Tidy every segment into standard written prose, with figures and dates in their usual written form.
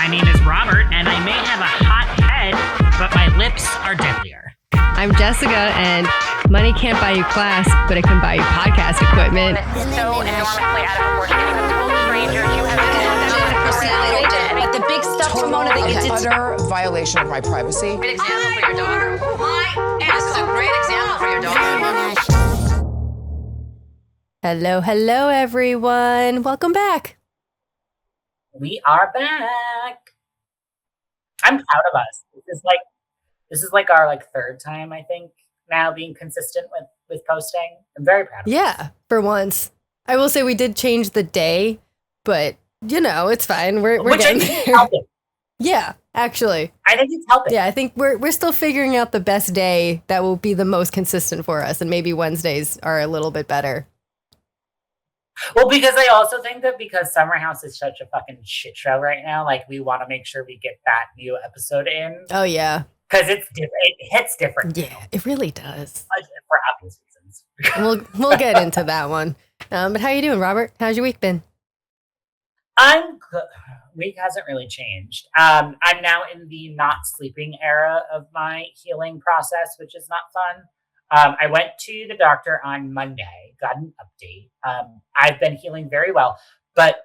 My name is Robert, and I may have a hot head, but my lips are deadlier. I'm Jessica, and money can't buy you class, but it can buy you podcast equipment. So enormously out of proportion. You have total strangers. You have personality. But the big stuff, Ramona, that you did. Utter violation of my privacy. Great example for your daughter. This is a great example for your daughter. Hello, everyone. Welcome back. We are back. I'm proud of us. This is like our third time, I think, now being consistent with posting. I'm very proud of us. Yeah, for once. I will say we did change the day, but it's fine. We're getting there. Yeah, actually. I think it's helping. Yeah, I think we're still figuring out the best day that will be the most consistent for us, and maybe Wednesdays are a little bit better. Well, because I also think that because Summer House is such a fucking shit show right now, we want to make sure we get that new episode in. Oh, yeah. Because it's different. It hits different. Yeah, it really does. For obvious reasons. We'll get into that one. But how you doing, Robert? How's your week been? I'm good. Week hasn't really changed. I'm now in the not sleeping era of my healing process, which is not fun. I went to the doctor on Monday, got an update. I've been healing very well, but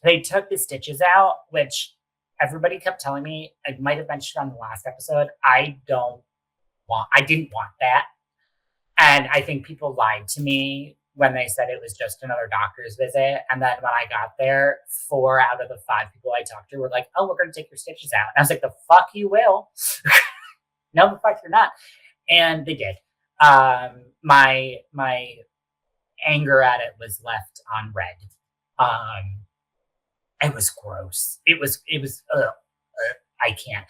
they took the stitches out, which everybody kept telling me. I might have mentioned on the last episode. I didn't want that. And I think people lied to me when they said it was just another doctor's visit. And then when I got there, 4 out of the 5 people I talked to were like, oh, we're going to take your stitches out. And I was like, the fuck you will. No, the fuck you're not. And they did. My anger at it was left on red. It was gross. It was, I can't.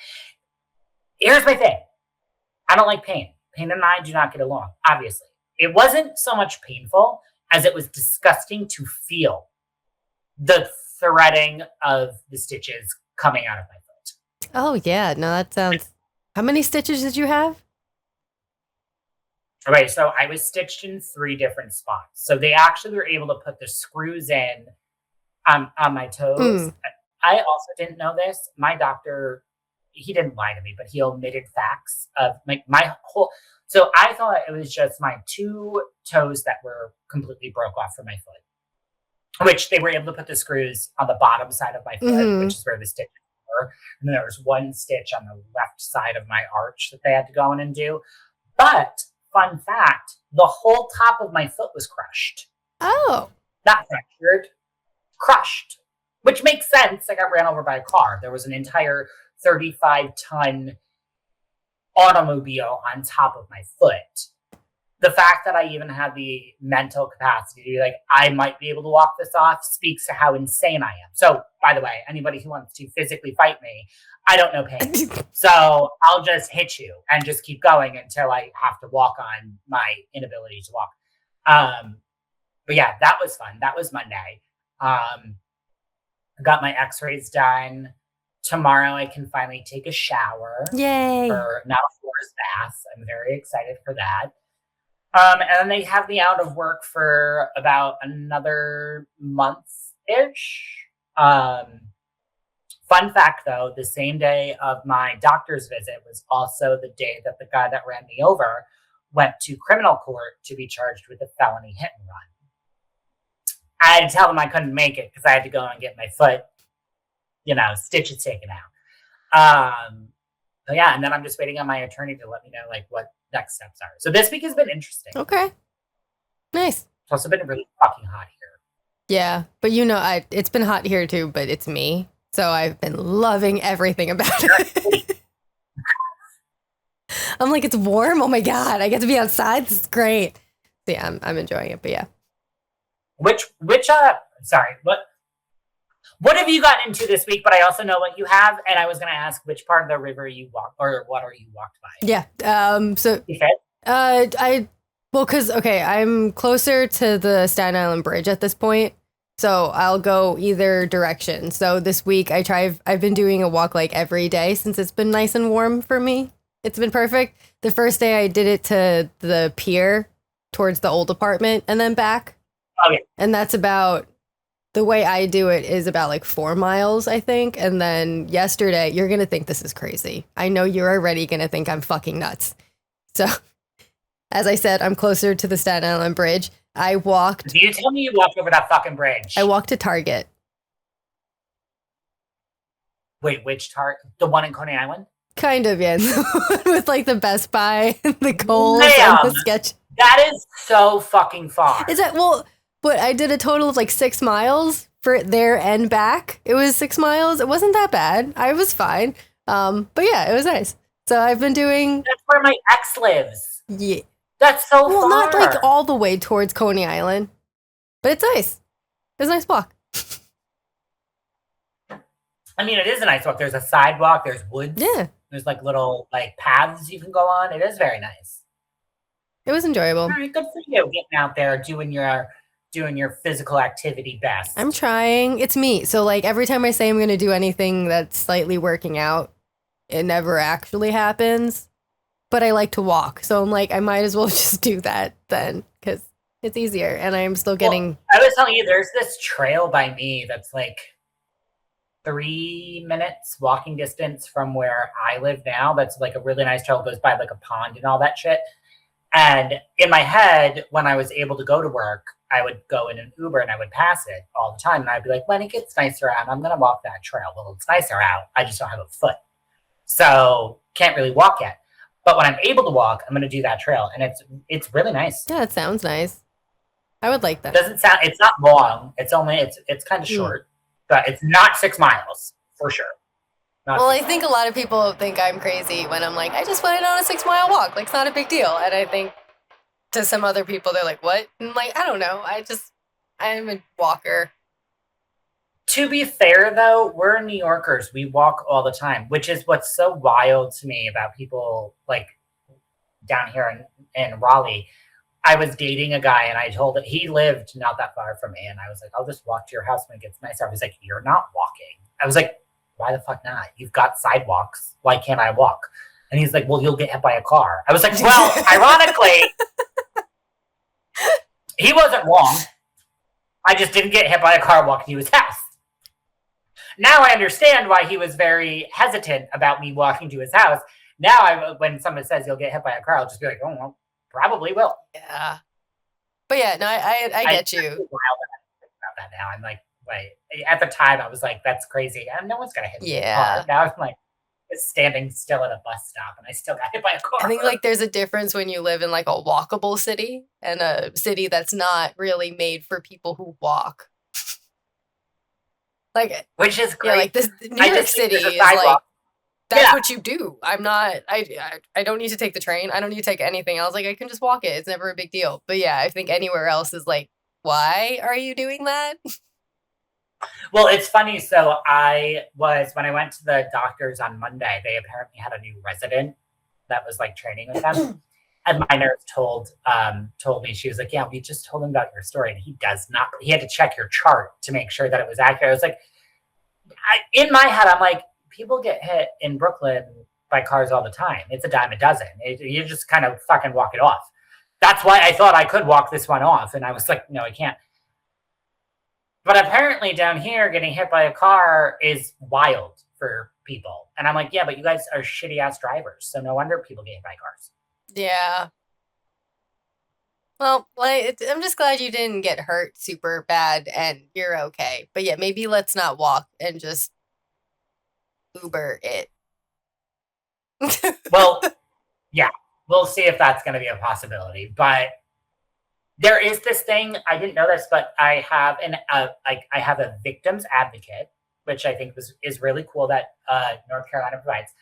Here's my thing. I don't like pain. Pain and I do not get along, obviously. It wasn't so much painful as it was disgusting to feel the threading of the stitches coming out of my foot. Oh, yeah. No, that sounds... How many stitches did you have? Okay, so I was stitched in 3 different spots. So they actually were able to put the screws in on my toes. I also didn't know this. My doctor, he didn't lie to me, but he omitted facts of my whole... So I thought it was just my 2 toes that were completely broke off from my foot, which they were able to put the screws on the bottom side of my foot, which is where the stitches were. And then there was 1 stitch on the left side of my arch that they had to go in and do. But... fun fact, the whole top of my foot was crushed. Oh. Not fractured, crushed. Which makes sense. I got ran over by a car. There was an entire 35-ton automobile on top of my foot. The fact that I even had the mental capacity to be like, I might be able to walk this off speaks to how insane I am. So, by the way, anybody who wants to physically fight me, I don't know pain. So I'll just hit you and just keep going until I have to walk on my inability to walk. But yeah, that was fun. That was Monday. I got my x-rays done. Tomorrow I can finally take a shower. Yay. For not a forest bath. I'm very excited for that. And then they have me out of work for about another month-ish. Fun fact, though, the same day of my doctor's visit was also the day that the guy that ran me over went to criminal court to be charged with a felony hit and run. I had to tell him I couldn't make it because I had to go and get my foot, stitches taken out. But yeah, and then I'm just waiting on my attorney to let me know what next steps are. So this week has been interesting. Okay. Nice. It's also been really fucking hot here. Yeah, but it's been hot here too, but it's me. So I've been loving everything about it. I'm like, it's warm. Oh my God. I get to be outside. This is great. So yeah, I'm enjoying it, but yeah. What have you gotten into this week? But I also know what you have. And I was going to ask which part of the river you walked or water you walked by. Yeah. So, I'm closer to the Staten Island Bridge at this point. So I'll go either direction. So this week I've been doing a walk every day since it's been nice and warm for me. It's been perfect. The first day I did it to the pier towards the old apartment and then back. Okay. And that's about the way I do it is about like 4 miles, I think. And then yesterday, you're going to think this is crazy. I know you're already going to think I'm fucking nuts. So, as I said, I'm closer to the Staten Island Bridge. I walked. Do you tell me you walked over that fucking bridge? I walked to Target. Wait, which Target? The one in Coney Island? Kind of, yeah. With like the Best Buy, and the Kohl's, Ma'am, and the Sketch. That is so fucking far. Is that, well, but I did a total of like 6 miles for there and back. It was 6 miles. It wasn't that bad. I was fine. But yeah, it was nice. So I've been doing. That's where my ex lives. Yeah. That's so Well, far. not like all the way towards Coney Island, but it's nice. It's a nice walk. I mean, it is a nice walk. There's a sidewalk. There's woods. Yeah. There's like little like paths you can go on. It is very nice. It was enjoyable. All right, good for you getting out there doing your physical activity best. I'm trying. It's me. So like every time I say I'm going to do anything that's slightly working out, it never actually happens. But I like to walk. So I'm like, I might as well just do that then because it's easier. And I'm still getting. Well, I was telling you, there's this trail by me that's like 3 minutes walking distance from where I live now. That's like a really nice trail. It goes by like a pond and all that shit. And in my head, when I was able to go to work, I would go in an Uber and I would pass it all the time. And I'd be like, when it gets nicer out, I'm going to walk that trail. Well, it's nicer out. I just don't have a foot. So can't really walk yet. But when I'm able to walk, I'm going to do that trail. And it's really nice. Yeah, it sounds nice. I would like that. It's not long. It's kind of short, but it's not 6 miles for sure. Well, I think a lot of people think I'm crazy when I'm like, I just went on a 6 mile walk. Like, it's not a big deal. And I think to some other people, they're like, what? And I'm like, I don't know. I'm a walker. To be fair, though, we're New Yorkers. We walk all the time, which is what's so wild to me about people like down here in Raleigh. I was dating a guy and I told him he lived not that far from me. And I was like, I'll just walk to your house when it gets nicer. I was like, you're not walking. I was like, why the fuck not? You've got sidewalks. Why can't I walk? And he's like, well, you'll get hit by a car. I was like, well, ironically, he wasn't wrong. I just didn't get hit by a car walking to his house. Now I understand why he was very hesitant about me walking to his house. Now, when someone says you'll get hit by a car, I'll just be like, oh, well, probably will. Yeah. But yeah, no, I get you. Wild about that now. I'm like, wait. At the time, I was like, that's crazy. And no one's going to hit me with a car. Now I'm like, just standing still at a bus stop and I still got hit by a car. I think like there's a difference when you live in like a walkable city and a city that's not really made for people who walk. Like, which is great. Yeah, like this New York City is like, that's what you do. I don't need to take the train. I don't need to take anything else. Like, I can just walk it. It's never a big deal. But yeah, I think anywhere else is like, why are you doing that? Well, it's funny. So when I went to the doctors on Monday, they apparently had a new resident that was like training with them. And my nurse told me, she was like, yeah, we just told him about your story. And he had to check your chart to make sure that it was accurate. I was like, in my head, I'm like, people get hit in Brooklyn by cars all the time. It's a dime a dozen. You just kind of fucking walk it off. That's why I thought I could walk this one off. And I was like, no, I can't. But apparently down here, getting hit by a car is wild for people. And I'm like, yeah, but you guys are shitty ass drivers. So no wonder people get hit by cars. Yeah. Well, I'm just glad you didn't get hurt super bad and you're okay. But yeah, maybe let's not walk and just Uber it. Well, yeah, we'll see if that's going to be a possibility. But there is this thing, I didn't know this, but I have I have a victims advocate, which I think is really cool that North Carolina provides.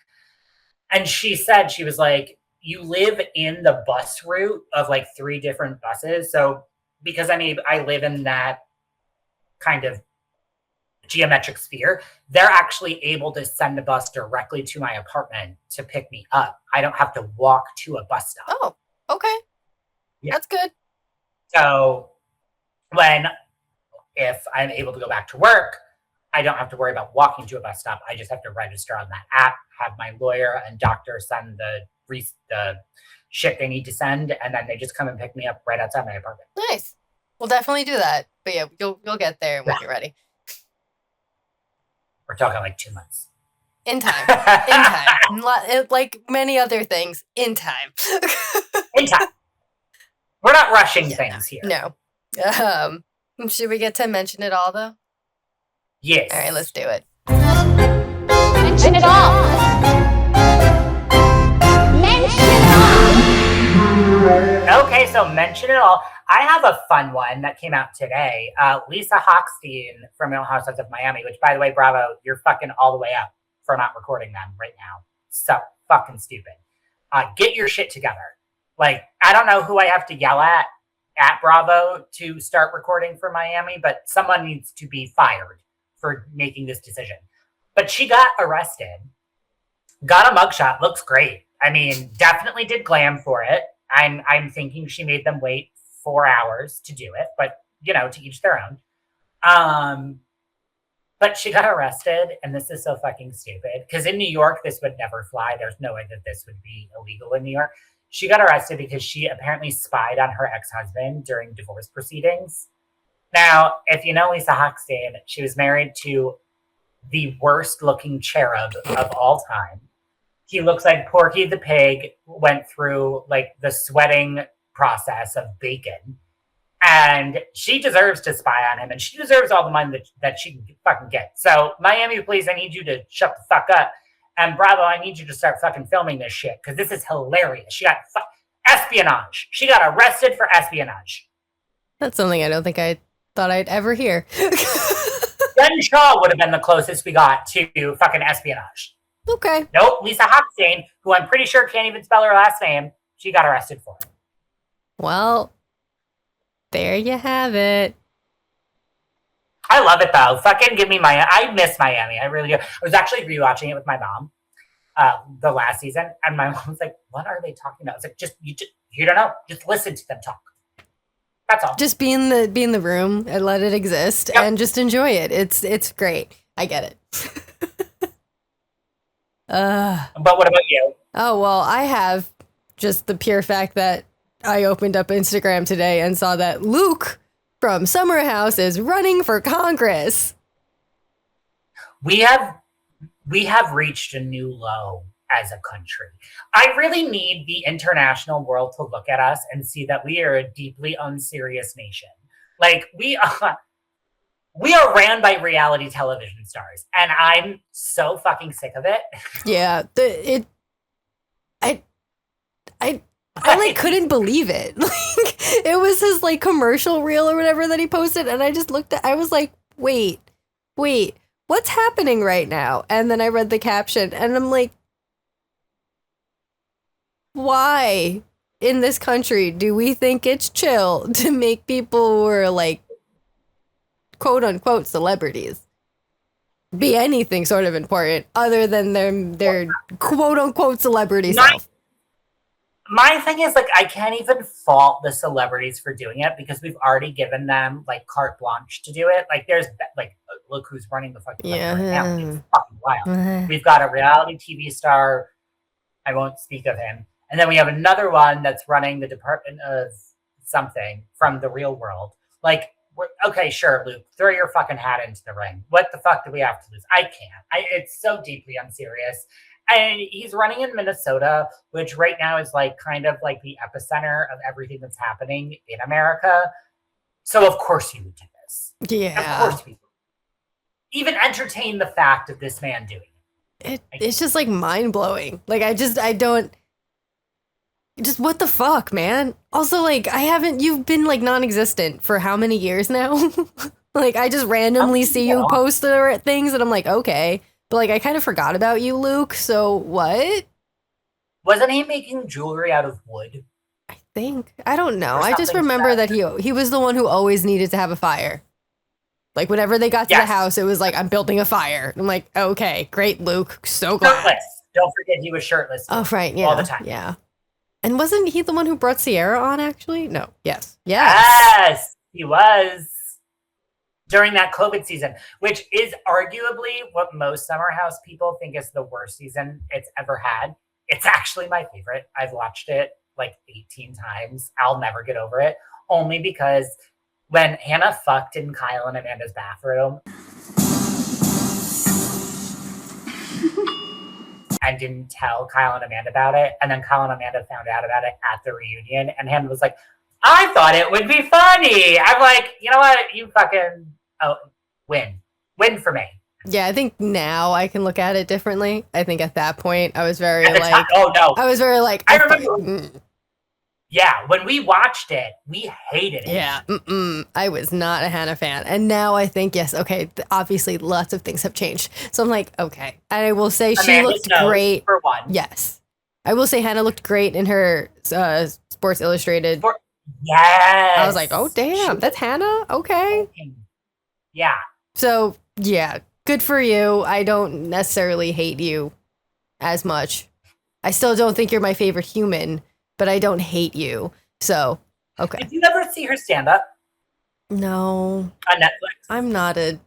And she said, she was like, you live in the bus route of like 3 different buses. So because I live in that kind of geometric sphere, they're actually able to send a bus directly to my apartment to pick me up. I don't have to walk to a bus stop. Oh, okay. Yeah. That's good. So if I'm able to go back to work, I don't have to worry about walking to a bus stop. I just have to register on that app, have my lawyer and doctor send the shit they need to send, and then they just come and pick me up right outside my apartment. Nice. We'll definitely do that. But yeah, you'll get there when you're ready. We're talking like 2 months. In time. In time. Like many other things, in time. In time. We're not rushing things here. No. Should we get to mention it all, though? Yes. All right, let's do it. Mention it all. Mention it all. Okay, so mention it all. I have a fun one that came out today. Lisa Hochstein from Real Housewives of Miami, which, by the way, bravo, you're fucking all the way up for not recording them right now. So fucking stupid. Get your shit together. Like, I don't know who I have to yell at Bravo to start recording for Miami, but someone needs to be fired for making this decision. But she got arrested, got a mugshot, looks great. I mean, definitely did glam for it. I'm thinking she made them wait 4 hours to do it, but you know, to each their own. But she got arrested, and this is so fucking stupid. Because in New York, this would never fly. There's no way that this would be illegal in New York. She got arrested because she apparently spied on her ex-husband during divorce proceedings. Now, if you know Lisa Hochstein, she was married to the worst-looking cherub of all time. He looks like Porky the Pig went through like the sweating process of bacon. And she deserves to spy on him, and she deserves all the money that she can fucking get. So, Miami police, I need you to shut the fuck up. And Bravo, I need you to start fucking filming this shit, because this is hilarious. She got espionage. She got arrested for espionage. That's something I don't think I thought I'd ever hear. Jen Shaw would have been the closest we got to fucking espionage. Okay. Nope, Lisa Hochstein, who I'm pretty sure can't even spell her last name, she got arrested for it. Well, there you have it. I love it though. Fucking give me I miss Miami. I really do. I was actually rewatching it with my mom, the last season, and my mom was like, "What are they talking about?" I was like, you don't know. Just listen to them talk. That's all. Just be in the room and let it exist, and just enjoy it. It's great. I get it. But what about you? Oh well, I have just the pure fact that I opened up Instagram today and saw that Luke from Summer House is running for Congress. We have reached a new low as a country. I really need the international world to look at us and see that we are a deeply unserious nation. Like we are ran by reality television stars, and I'm so fucking sick of it. Yeah, I like couldn't believe it. Like it was his like commercial reel or whatever that he posted, and I just looked at. I was like, wait, what's happening right now? And then I read the caption, and I'm like, why in this country do we think it's chill to make people who are like quote unquote celebrities be anything sort of important other than their quote unquote celebrity self? My thing is, like, I can't even fault the celebrities for doing it because we've already given them, like, carte blanche to do it. Like, there's, like, look who's running the fucking country right now. It's fucking wild. We've got a reality TV star. I won't speak of him. And then we have another one that's running the Department of something from the real world. Like, okay, sure, Luke, throw your fucking hat into the ring. What the fuck do we have to lose? I can't. It's so deeply unserious. And he's running in Minnesota, which right now is like kind of like the epicenter of everything that's happening in America. So of course you would do this. Yeah. Of course we would. Even entertain the fact of this man doing it. It's just like mind blowing. Like I don't what the fuck, man? Also, like you've been like non-existent for how many years now? Like I just randomly see you post things and I'm like, okay. But, like, I kind of forgot about you, Luke, so what? Wasn't he making jewelry out of wood? I think. I don't know. I just remember that he was the one who always needed to have a fire. Like, whenever they got to the house, it was like, I'm building a fire. I'm like, okay, great, Luke. So glad. Shirtless. Don't forget he was shirtless. Oh, right, yeah. All the time. Yeah. And wasn't he the one who brought Sierra on, actually? No. Yes. Yes, he was. During that COVID season, which is arguably what most Summer House people think is the worst season it's ever had. It's actually my favorite. I've watched it like 18 times. I'll never get over it. Only because when Hannah fucked in Kyle and Amanda's bathroom and didn't tell Kyle and Amanda about it, and then Kyle and Amanda found out about it at the reunion, and Hannah was like, I thought it would be funny. I'm like, you know what? You fucking win. Win for me. Yeah, I think now I can look at it differently. I think at that point I was very like, oh no. I was very like, I remember. Yeah, when we watched it, we hated it. Yeah, I was not a Hannah fan. And now I think, yes, okay, obviously lots of things have changed. So I'm like, okay. And I will say she looked great. For one. Yes. I will say Hannah looked great in her Sports Illustrated. Yes. I was like, oh, damn, that's Hannah? Okay. Yeah. So, yeah, good for you. I don't necessarily hate you as much. I still don't think you're my favorite human, but I don't hate you. So, okay. Did you ever see her stand up? No. On Netflix? I'm not a...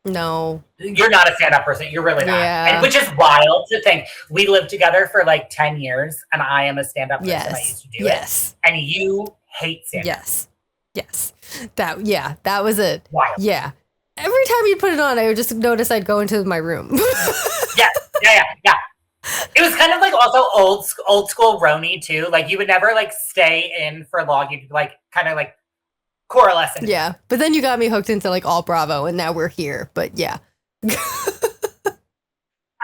No. You're not a stand-up person. You're really not. Yeah. And, which is wild to think. We lived together for like 10 years, and I am a stand-up person. I used to do it. And you hate stand-up. Yes. That was it. Wild. Yeah. Every time you put it on, I would just notice I'd go into my room. Yeah. It was kind of like also old school Roni too. Like you would never like stay in for long. You'd like kind of like coalesce. Yeah, but then you got me hooked into like all Bravo, and now we're here. But yeah, I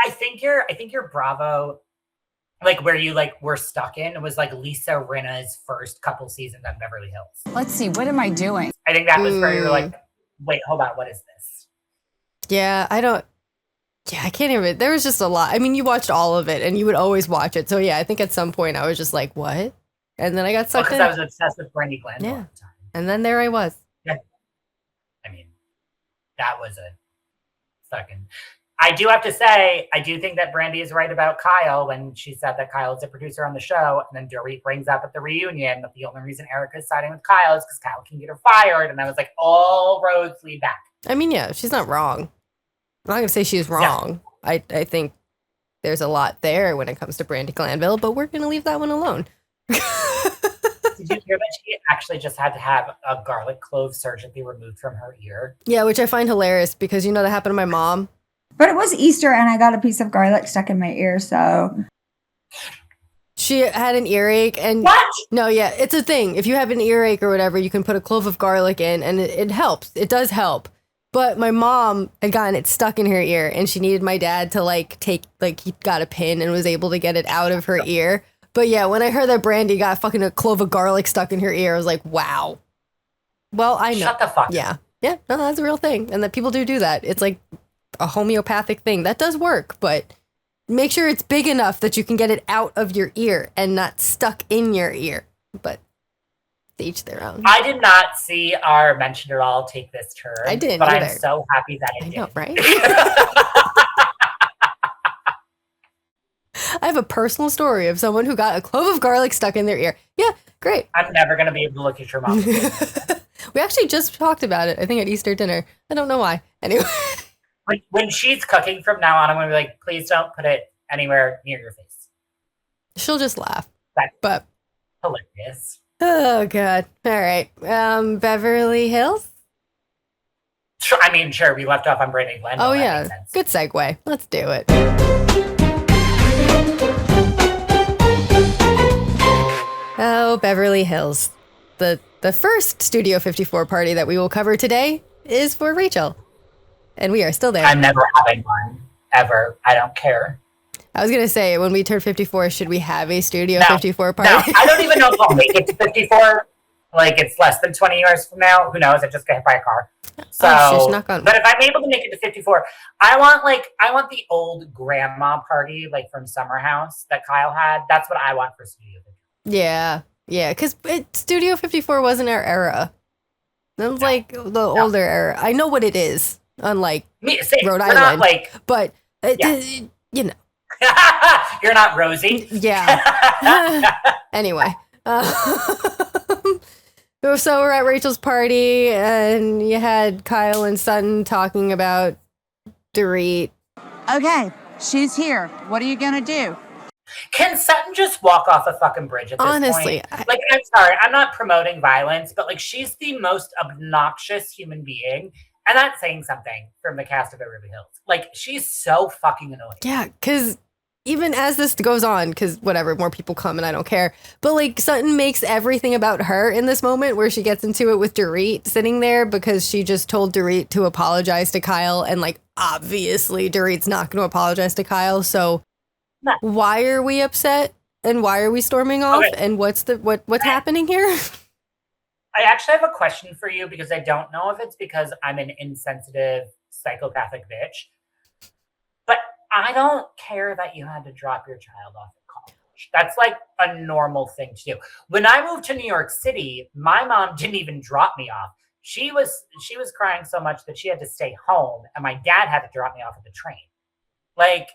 think your Bravo, like where you like were stuck in, was like Lisa Rinna's first couple seasons on Beverly Hills. Let's see, what am I doing? I think that was where you were like, wait, hold on, what is this? Yeah, I can't even. There was just a lot. I mean, you watched all of it, and you would always watch it. So yeah, I think at some point I was just like, what? And then I got sucked in. Because I was obsessed with Brandy Glenn all the time. And then there I was. Yeah. I mean, that was a fucking... I do have to say, I do think that Brandy is right about Kyle when she said that Kyle is a producer on the show, and then Dorit brings up at the reunion that the only reason Erica is siding with Kyle is because Kyle can get her fired. And I was like, all roads lead back. I mean, yeah, she's not wrong. I'm not going to say she's wrong. Yeah. I think there's a lot there when it comes to Brandy Glanville, but we're going to leave that one alone. Did you hear that she actually just had to have a garlic clove surgically removed from her ear? Yeah, which I find hilarious because, you know, that happened to my mom. But it was Easter and I got a piece of garlic stuck in my ear, so... She had an earache and... What? No, yeah, it's a thing. If you have an earache or whatever, you can put a clove of garlic in and it helps. It does help. But my mom had gotten it stuck in her ear and she needed my dad to he got a pin and was able to get it out of her ear. But yeah, when I heard that Brandy got fucking a clove of garlic stuck in her ear, I was like, wow. Well, I know. Shut the fuck up. Yeah. Yeah, no, that's a real thing. And that people do that. It's like a homeopathic thing. That does work, but make sure it's big enough that you can get it out of your ear and not stuck in your ear. But each their own. I did not see our Mentioned It All take this turn. I didn't But either. I'm so happy that it did. Know, right? I have a personal story of someone who got a clove of garlic stuck in their ear. Yeah, great. I'm never going to be able to look at your mom. We actually just talked about it, I think at Easter dinner. I don't know why. Anyway. When she's cooking from now on, I'm going to be like, please don't put it anywhere near your face. She'll just laugh. That's but hilarious. Oh, God. All right. Beverly Hills? Sure, I mean, sure, we left off on Brandy Glenn. Oh, yeah. Good segue. Let's do it. Oh, Beverly Hills. The first Studio 54 party that we will cover today is for Rachel. And we are still there. I'm never having one. Ever. I don't care. I was going to say, when we turn 54, should we have a Studio 54 party? No, I don't even know if I'll make it to 54. Like, it's less than 20 years from now. Who knows? I just got hit by a car. So, but if I'm able to make it to 54, I want the old grandma party, like from Summer House that Kyle had. That's what I want for Studio 54. Yeah. Yeah, because Studio 54 wasn't our era. It was like the older era. I know what it is, unlike Rhode Island. But, you know. You're not Rosie. Yeah. Anyway. So we're at Rachel's party, and you had Kyle and Sutton talking about Dorit. Okay, she's here. What are you going to do? Can Sutton just walk off a fucking bridge at this Honestly, point? Like, I'm sorry, I'm not promoting violence, but like, she's the most obnoxious human being, and that's saying something from the cast of Beverly Hills. Like, she's so fucking annoying. Yeah, because even as this goes on, because whatever, more people come and I don't care. But like Sutton makes everything about her in this moment where she gets into it with Dorit sitting there because she just told Dorit to apologize to Kyle. And like, obviously Dorit's not going to apologize to Kyle. So why are we upset? And why are we storming off? Okay. And what's happening here? I actually have a question for you because I don't know if it's because I'm an insensitive psychopathic bitch. But I don't care that you had to drop your child off at college. That's like a normal thing to do. When I moved to New York City, my mom didn't even drop me off. She was crying so much that she had to stay home, and my dad had to drop me off at the train. Like,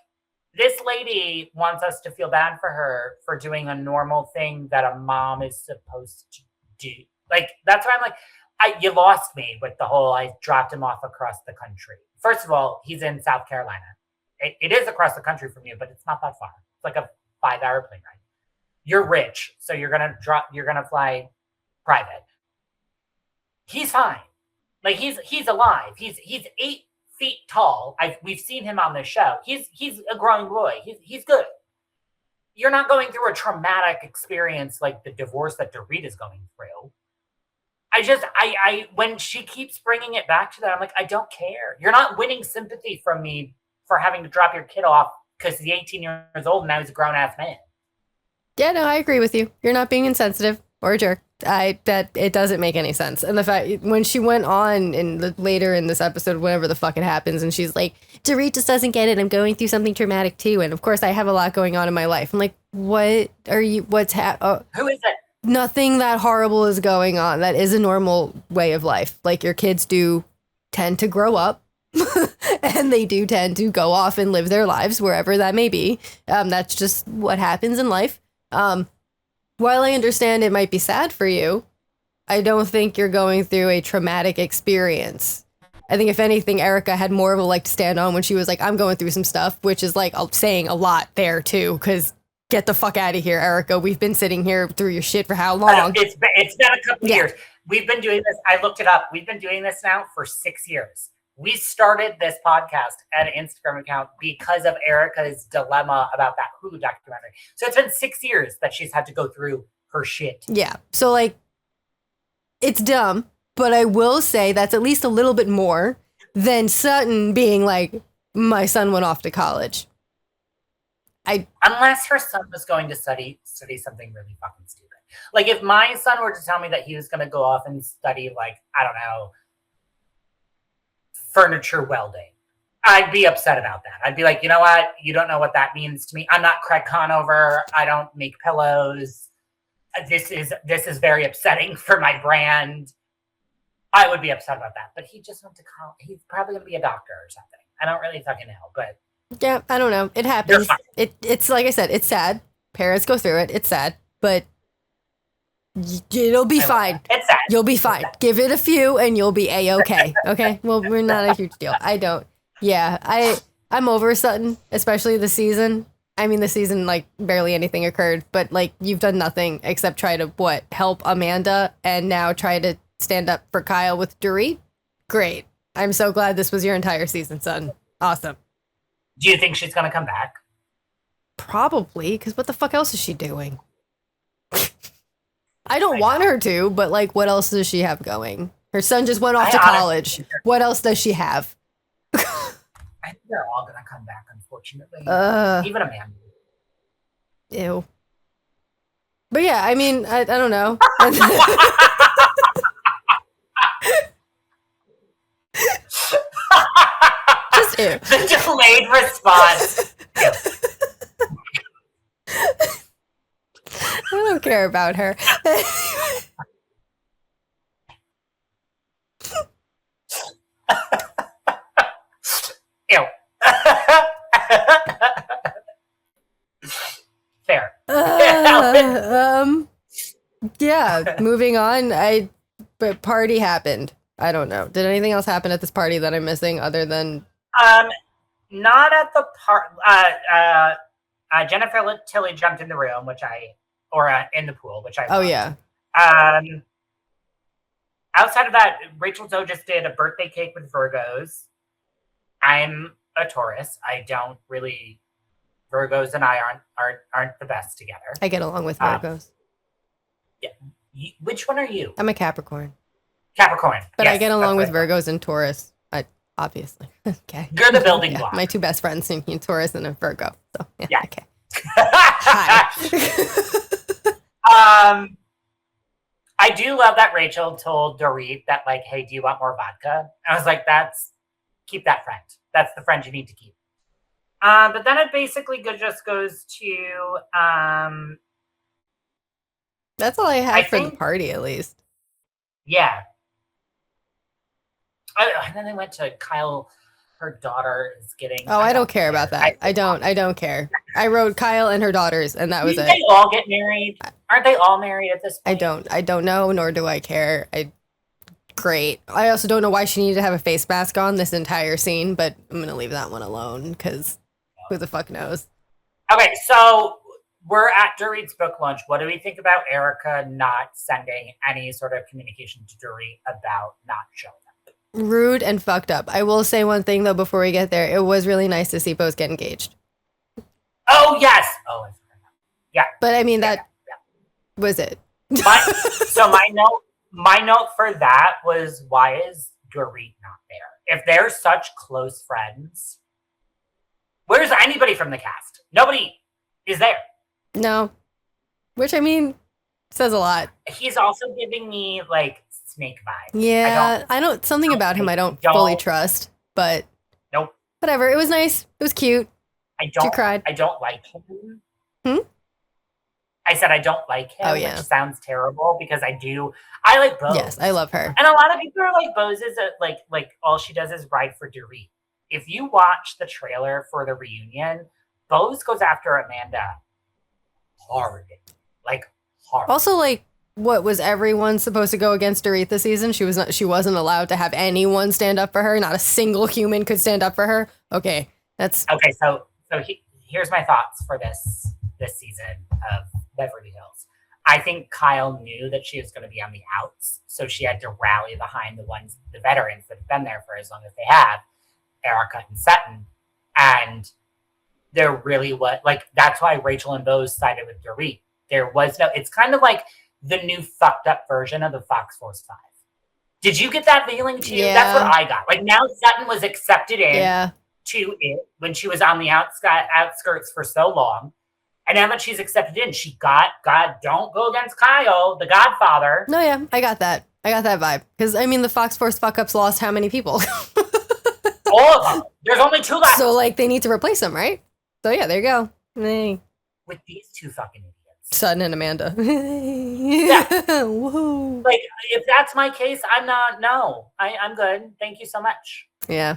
this lady wants us to feel bad for her for doing a normal thing that a mom is supposed to do. Like, that's why I'm like, you lost me with the whole I dropped him off across the country. First of all, he's in South Carolina. It is across the country from you, but it's not that far. It's like a 5-hour plane ride. You're rich, so you're gonna fly private. He's fine. Like, he's alive. He's 8 feet tall. We've seen him on this show. He's a growing boy. He's good. You're not going through a traumatic experience like the divorce that Dorit is going through. I when she keeps bringing it back to that, I'm like, I don't care. You're not winning sympathy from me for having to drop your kid off because he's 18 years old and now he's a grown-ass man. Yeah, no, I agree with you. You're not being insensitive or a jerk. That it doesn't make any sense. And the fact when she went on later in this episode, whenever the fuck it happens, and she's like, Dorit just doesn't get it. I'm going through something traumatic too. And of course I have a lot going on in my life. I'm like, who is it? Nothing that horrible is going on. That is a normal way of life. Like, your kids do tend to grow up. And they do tend to go off and live their lives wherever that may be. That's just what happens in life. While I understand it might be sad for you, I don't think you're going through a traumatic experience. I think if anything, Erica had more of a leg to stand on when she was like, I'm going through some stuff, which is like saying a lot there too, because get the fuck out of here, Erica. We've been sitting here through your shit for how long? It's been a couple of years. We've been doing this. I looked it up. We've been doing this now for 6 years. We started this podcast at an Instagram account because of Erica's dilemma about that Hulu documentary. So it's been 6 years that she's had to go through her shit. Yeah. So like, it's dumb, but I will say that's at least a little bit more than Sutton being like, my son went off to college. Unless her son was going to study something really fucking stupid. Like, if my son were to tell me that he was going to go off and study, like, I don't know, furniture welding, I'd be upset about that. I'd be like, you know what? You don't know what that means to me. I'm not Craig Conover. I don't make pillows. This is very upsetting for my brand. I would be upset about that. But he just went to college. He's probably going to be a doctor or something. I don't really fucking know, but yeah, I don't know. It happens. It's like I said, it's sad. Parents go through it. It's sad, but it'll be fine. It's sad. You'll be fine. Give it a few and you'll be A-okay. Okay? Well, we're not a huge deal. I don't. Yeah, I'm over Sutton, especially the season. I mean, the season, like, barely anything occurred, but, like, you've done nothing except try to, help Amanda and now try to stand up for Kyle with Dorit? Great. I'm so glad this was your entire season, Sutton. Awesome. Do you think she's going to come back? Probably, because what the fuck else is she doing? I don't want her to, but, like, what else does she have going? Her son just went off to college. What else does she have? I think they're all going to come back, unfortunately. Even Amanda. Ew. But yeah, I mean, I don't know. Just ew. The delayed response. I don't care about her. Ew. Fair. Yeah, moving on. But party happened. I don't know. Did anything else happen at this party that I'm missing other than not at the part Jennifer Tilly jumped in the room, in the pool, which I Oh, loved. yeah. Outside of that, Rachel Zoe just did a birthday cake with Virgos. I'm a Taurus. I don't really. Virgos and I aren't the best together. I get along with Virgos. Yeah. Which one are you? I'm a Capricorn. Capricorn. But yes, I get along with right. Virgos and Taurus. Obviously. Okay. You're the building block. My two best friends are a Taurus and a Virgo. So yeah. Okay. Hi. I do love that Rachel told Dorit that, like, hey, do you want more vodka? I was like, keep that friend. That's the friend you need to keep. But then it basically just goes to that's all I had for the party, at least. Yeah. And then I went to Kyle. Her daughter is getting. Oh, I don't care about that. I don't care. I wrote Kyle and her daughters, and that was it. They all get married. Aren't they all married at this point? I don't know, nor do I care. Great. I also don't know why she needed to have a face mask on this entire scene, but I'm gonna leave that one alone because who the fuck knows? Okay, so we're at Dorit's book launch. What do we think about Erica not sending any sort of communication to Dorit about not showing up? Rude and fucked up. I will say one thing though before we get there. It was really nice to see Bose get engaged. Oh yes. Oh, I forgot. Yeah. But I mean that was it. My note for that was, why is Dorit not there? If they're such close friends, where's anybody from the cast? Nobody is there. No. Which, I mean, says a lot. He's also giving me, like, Snake vibes. Yeah, I don't something about him I don't fully trust, but nope. Whatever. It was nice. It was cute. You cried. I don't like him. I said I don't like him, which sounds terrible because I do. I like Bose. Yes, I love her. And a lot of people are like, Bose is like all she does is ride for Dorit. If you watch the trailer for the reunion, Bose goes after Amanda hard. Like hard. Also, like, what was everyone supposed to go against Dorit this season? She wasn't allowed to have anyone stand up for her. Not a single human could stand up for her. Okay. So here's my thoughts for this season of Beverly Hills. I think Kyle knew that she was going to be on the outs, so she had to rally behind the veterans that have been there for as long as they have, Erica and Sutton, and there really was, like, that's why Rachel and Bose sided with Dorit. There was it's kind of like the new fucked up version of the Fox Force 5. Did you get that feeling too? Yeah. That's what I got. Like, now Sutton was accepted in to it when she was on the outskirts for so long. And now that she's accepted in, she got, God, don't go against Kyle, the Godfather. No, yeah, I got that. I got that vibe. Because, I mean, the Fox Force fuck-ups lost how many people? All of them. There's only 2 left. So, like, they need to replace them, right? So, yeah, there you go. With these 2 fucking idiots. Sutton and Amanda. Yeah. Woohoo. Like, if that's my case, I'm good. Thank you so much. Yeah,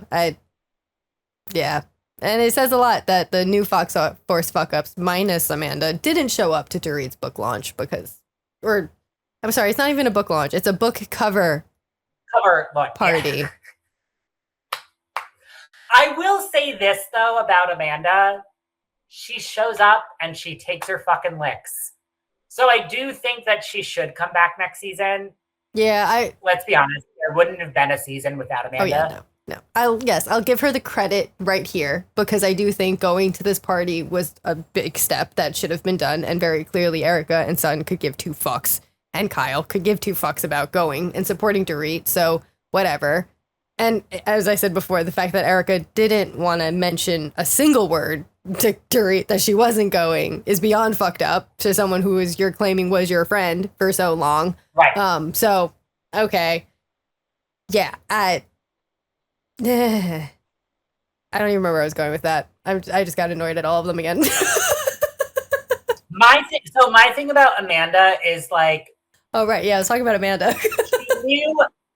And it says a lot that the new Fox Force fuck-ups, minus Amanda, didn't show up to Dorit's book launch I'm sorry, it's not even a book launch. It's a book cover launch party. Yeah. I will say this, though, about Amanda. She shows up and she takes her fucking licks. So I do think that she should come back next season. Yeah, let's be honest. There wouldn't have been a season without Amanda. Oh, yeah, no. I'll give her the credit right here because I do think going to this party was a big step that should have been done, and very clearly Erica and Sutton could give 2 fucks, and Kyle could give 2 fucks about going and supporting Dorit, so whatever. And as I said before, the fact that Erica didn't want to mention a single word to Dorit that she wasn't going is beyond fucked up to someone who you're claiming was your friend for so long. Right. So, okay. Yeah, I don't even remember where I was going with that. I just got annoyed at all of them again. My thing about Amanda is like... Oh, right. Yeah, I was talking about Amanda.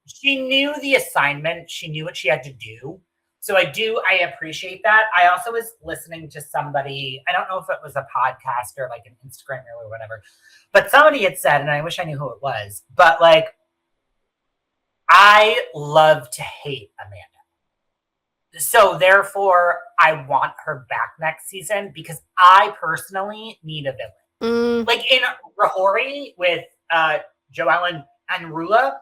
she knew the assignment. She knew what she had to do. So I appreciate that. I also was listening to somebody, I don't know if it was a podcast or like an Instagram reel or whatever, but somebody had said, and I wish I knew who it was, but like, I love to hate Amanda. So therefore, I want her back next season because I personally need a villain. Mm, Like in RHORI with Joellen and Rula,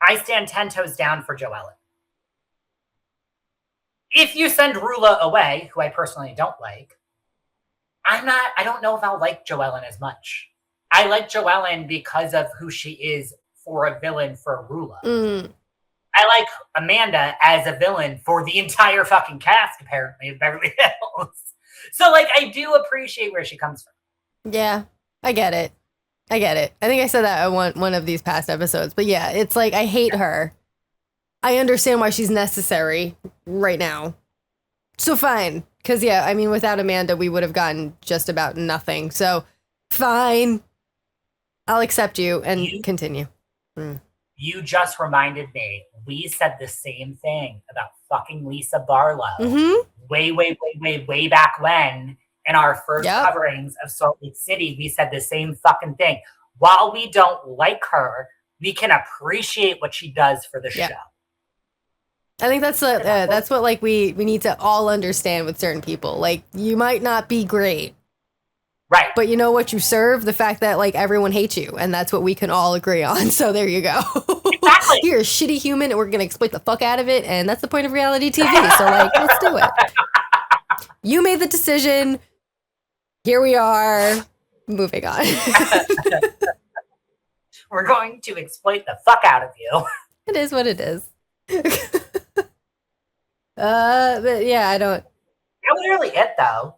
I stand 10 toes down for Joellen. If you send Rula away, who I personally don't like, I don't know if I'll like Joellen as much. I like Joellen because of who she is for a villain for Rula. I like Amanda as a villain for the entire fucking cast, apparently, of Beverly Hills. So, like, I do appreciate where she comes from. yeah, I get it. I think I said that at one of these past episodes. But yeah, it's like, I hate her. I understand why she's necessary right now. So fine. Because, yeah, I mean, without Amanda, we would have gotten just about nothing. So, fine. I'll accept you and continue. You just reminded me, we said the same thing about fucking Lisa Barlow way back when in our first coverings of Salt Lake City. We said the same fucking thing. While we don't like her, we can appreciate what she does for the show. I think that's what like we need to all understand with certain people. Like, you might not be great. Right. But you know what you serve? The fact that, like, everyone hates you. And that's what we can all agree on. So there you go. Exactly. You're a shitty human and we're going to exploit the fuck out of it. And that's the point of reality TV. So, like, let's do it. You made the decision. Here we are. Moving on. We're going to exploit the fuck out of you. It is what it is. But yeah, I don't. That was really it, though.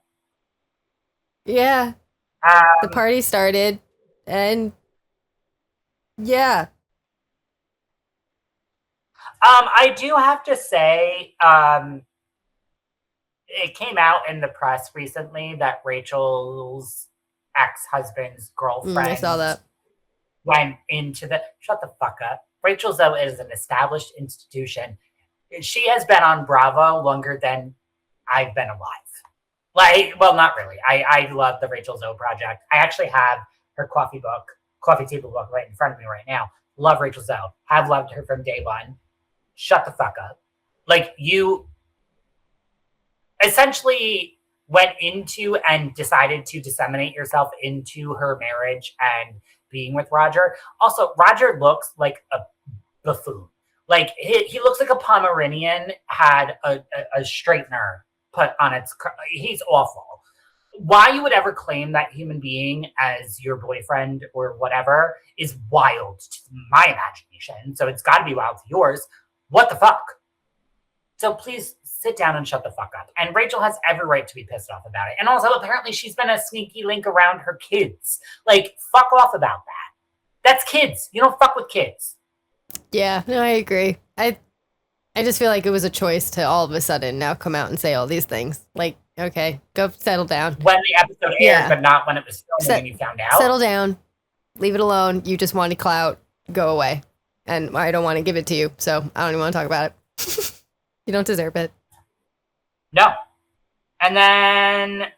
Yeah. The party started, and yeah. I do have to say, it came out in the press recently that Rachel's ex-husband's girlfriend I saw that. went into the... Shut the fuck up. Rachel, though, is an established institution. She has been on Bravo longer than I've been alive. Like, well, not really. I love the Rachel Zoe project. I actually have her coffee table book right in front of me right now. Love Rachel Zoe. Have loved her from day one. Shut the fuck up. Like, you essentially went into and decided to disseminate yourself into her marriage and being with Roger. Also, Roger looks like a buffoon. Like, he looks like a Pomeranian had a straightener put on its... He's awful. Why you would ever claim that human being as your boyfriend or whatever is wild to my imagination. So it's got to be wild to yours. What the fuck? So please sit down and shut the fuck up. And Rachel has every right to be pissed off about it. And also, apparently, she's been a sneaky link around her kids. Like, fuck off about that. That's kids. You don't fuck with kids. Yeah, no, I agree. I just feel like it was a choice to all of a sudden now come out and say all these things. Like, okay, go settle down. When the episode aired, but not when it was filming and you found out. Settle down. Leave it alone. You just wanted clout. Go away. And I don't want to give it to you, so I don't even want to talk about it. You don't deserve it. No. And then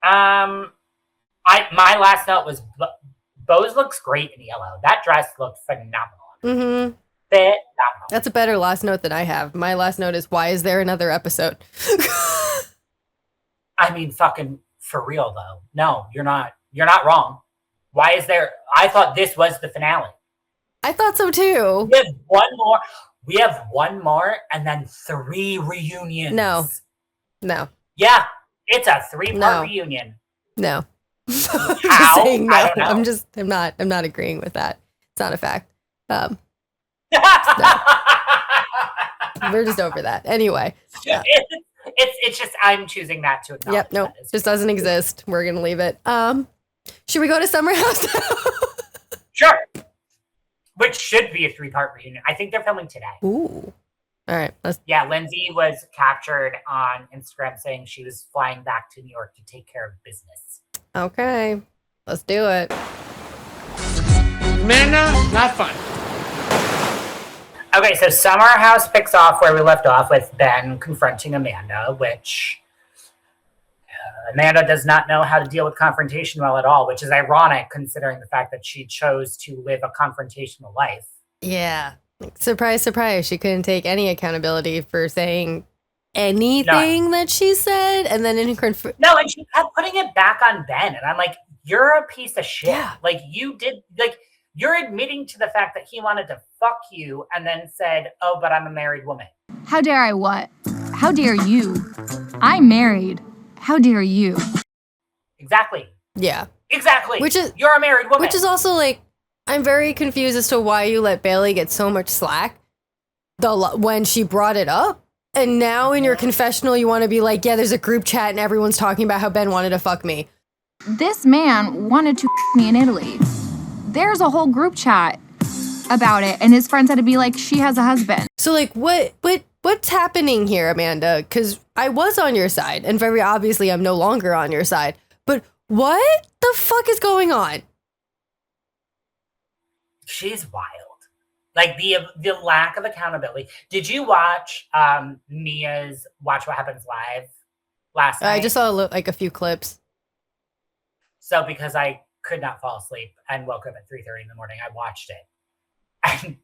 my last note was Bose looks great in yellow. That dress looked phenomenal. Mm-hmm. Phenomenal. That's a better last note than I have. My last note is, why is there another episode? I mean, fucking for real though. No, you're not wrong. Why is there? I thought this was the finale. I thought so too. We have one more and then 3 reunions. No. Yeah, it's a 3-part reunion. No. I'm How? saying no. I don't know. I'm not agreeing with that. It's not a fact. No. We're just over that. Anyway. It's just I'm choosing not to acknowledge. Yep, nope. Just doesn't exist. We're gonna leave it. Should we go to Summer House now? Sure. Which should be a 3-part reunion. I think they're filming today. Ooh. All right. Yeah, Lindsay was captured on Instagram saying she was flying back to New York to take care of business. Okay. Let's do it. Amanda, not fun. Okay, so Summer House picks off where we left off with Ben confronting Amanda, which Amanda does not know how to deal with confrontation well at all, which is ironic considering the fact that she chose to live a confrontational life. Yeah. Like, surprise, surprise. She couldn't take any accountability for saying anything that she said. And then in her... No, and she kept putting it back on Ben. And I'm like, you're a piece of shit. Yeah. Like, you're admitting to the fact that he wanted to fuck you and then said, oh, but I'm a married woman. How dare I what? How dare you? I'm married. How dare you? Exactly. Yeah. Exactly. You're a married woman. Which is also like, I'm very confused as to why you let Bailey get so much slack when she brought it up. And now in your confessional, you want to be like, yeah, there's a group chat and everyone's talking about how Ben wanted to fuck me. This man wanted to me in Italy. There's a whole group chat about it, and his friends had to be like, she has a husband. So like, what's happening here, Amanda? Because I was on your side, and very obviously I'm no longer on your side. But what the fuck is going on? She's wild. Like, the lack of accountability. Did you watch Mia's Watch What Happens Live last night? I just saw like a few clips. So because I could not fall asleep and woke up at 3:30 in the morning, I watched it. And